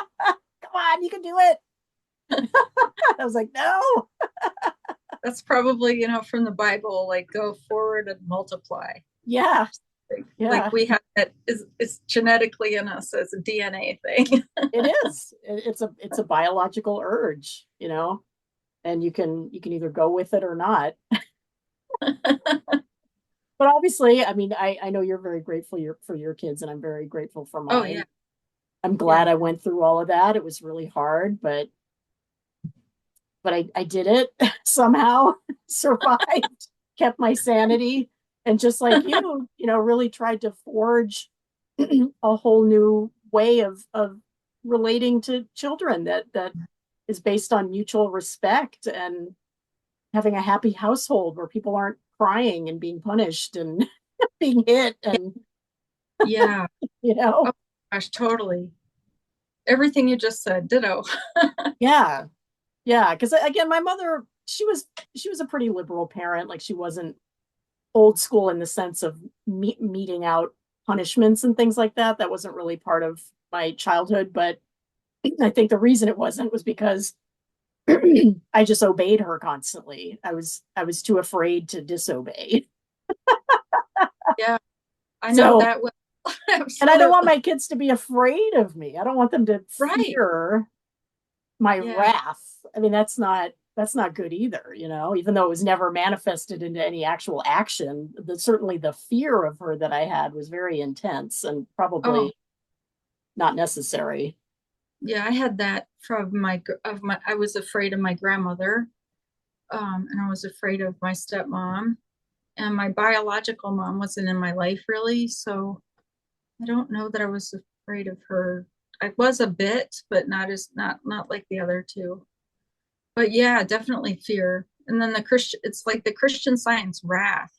Come on, you can do it. I was like, no. That's probably, from the Bible, like go forward and multiply. Yeah. Like Yeah. we have that is genetically in us as a DNA thing. It is. It's a biological urge, and you can either go with it or not. But obviously, I mean, I know you're very grateful for your kids, and I'm very grateful for Oh yeah, mine. I'm glad yeah. I went through all of that. It was really hard, but I did it somehow, survived, kept my sanity, and just like you, really tried to forge a whole new way of relating to children that is based on mutual respect and having a happy household where people aren't crying and being punished and being hit and Yeah. you know Oh gosh, totally. Everything you just said, ditto. yeah. Yeah, because again, my mother, she was a pretty liberal parent. Like she wasn't old school in the sense of meting out punishments and things like that. That wasn't really part of my childhood. But I think the reason it wasn't was because I just obeyed her constantly. I was too afraid to disobey. Yeah, I know So, that well. and I don't want Absolutely. my kids to be afraid of me. I don't want them to Right. fear my Yeah. wrath. I mean, that's not good either, even though it was never manifested into any actual action. Certainly the fear of her that I had was very intense and Oh, probably not necessary. yeah, I had that from I was afraid of my grandmother, and I was afraid of my stepmom, and my biological mom wasn't in my life really, so I don't know that I was afraid of her. I was a bit, but not like the other two. But yeah, definitely fear. And then it's like the Christian Science wrath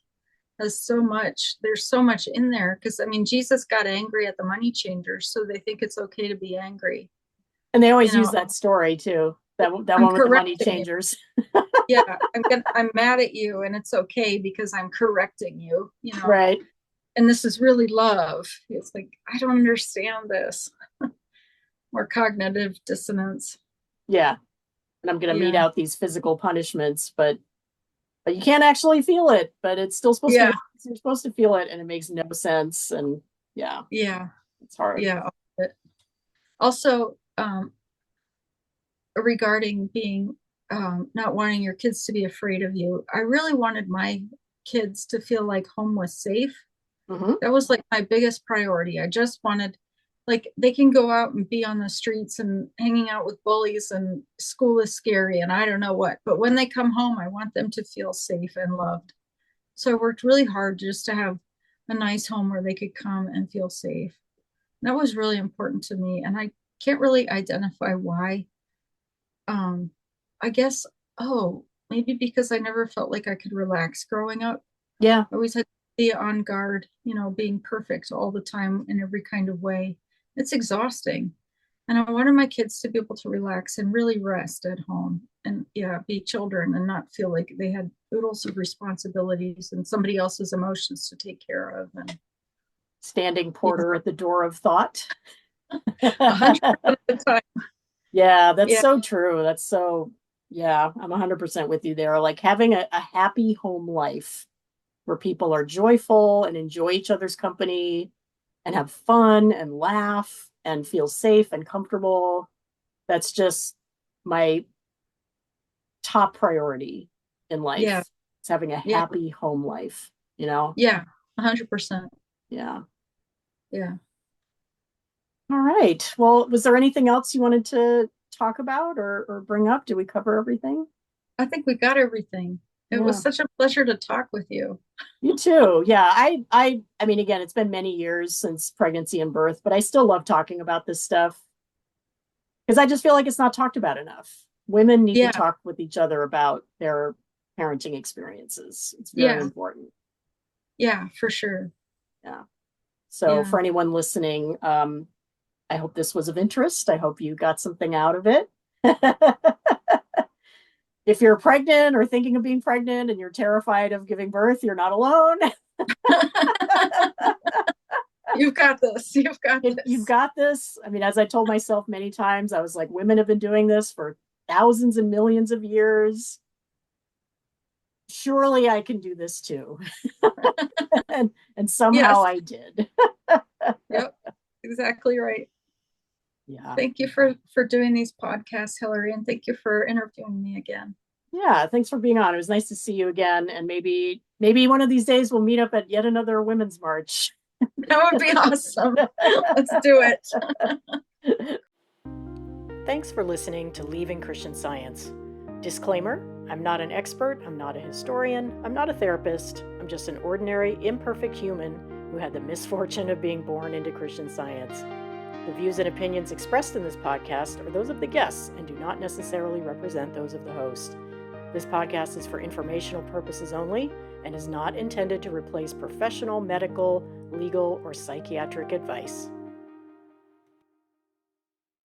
has so much. There's so much in there because I mean, Jesus got angry at the money changers, so they think it's okay to be angry. And they You always use know, that story too. That I'm one with the money correcting you. changers. Yeah, I'm mad at you, and it's okay because I'm correcting you. Right. And this is really love. It's like I don't understand this. More cognitive dissonance. Yeah. And I'm going to mete Yeah, out these physical punishments, but you can't actually feel it, but it's still supposed to yeah, happen. You're supposed to feel it and it makes no sense and yeah, yeah, it's hard. yeah. Also, regarding being not wanting your kids to be afraid of you, I really wanted my kids to feel like home was safe. Hmm. That was like my biggest priority. I just wanted, like, they can go out and be on the streets and hanging out with bullies, and school is scary and I don't know what. But when they come home, I want them to feel safe and loved. So I worked really hard just to have a nice home where they could come and feel safe. That was really important to me. And I can't really identify why. Um, I guess, oh, maybe because I never felt like I could relax growing up. Yeah. I always had to be on guard, being perfect all the time in every kind of way. It's exhausting. And I wanted my kids to be able to relax and really rest at home and, yeah, be children and not feel like they had oodles of responsibilities and somebody else's emotions to take care of. And Standing yeah, porter at the door of thought. 100% of the time. Yeah, that's Yeah, so true. That's so, yeah, I'm 100% with you there. Like having a happy home life where people are joyful and enjoy each other's company and have fun and laugh and feel safe and comfortable. That's just my top priority in yeah, life. It's having a yeah, happy home life, you know? yeah, 100%. Yeah. Yeah. All right. Well, was there anything else you wanted to talk about or bring up? Did we cover everything? I think we got everything. It was Yeah. such a pleasure to talk with you. You too. Yeah. I mean, again, it's been many years since pregnancy and birth, but I still love talking about this stuff because I just feel like it's not talked about enough. Women need to Yeah, talk with each other about their parenting experiences. It's very yeah, important. yeah, for sure. Yeah. So Yeah. for anyone listening, I hope this was of interest. I hope you got something out of it. If you're pregnant or thinking of being pregnant and you're terrified of giving birth, you're not alone. You've got this. You've got You've this. got this. I mean, as I told myself many times, I was like, women have been doing this for thousands and millions of years. Surely I can do this too. And somehow Yes. I did. Yep. Exactly right. Yeah. Thank you for doing these podcasts, Hillary, and thank you for interviewing me again. Yeah. Thanks for being on. It was nice to see you again. And maybe one of these days we'll meet up at yet another women's march. That would be awesome. Let's do it. Thanks for listening to Leaving Christian Science. Disclaimer, I'm not an expert, I'm not a historian, I'm not a therapist, I'm just an ordinary, imperfect human who had the misfortune of being born into Christian Science. The views and opinions expressed in this podcast are those of the guests and do not necessarily represent those of the host. This podcast is for informational purposes only and is not intended to replace professional, medical, legal, or psychiatric advice.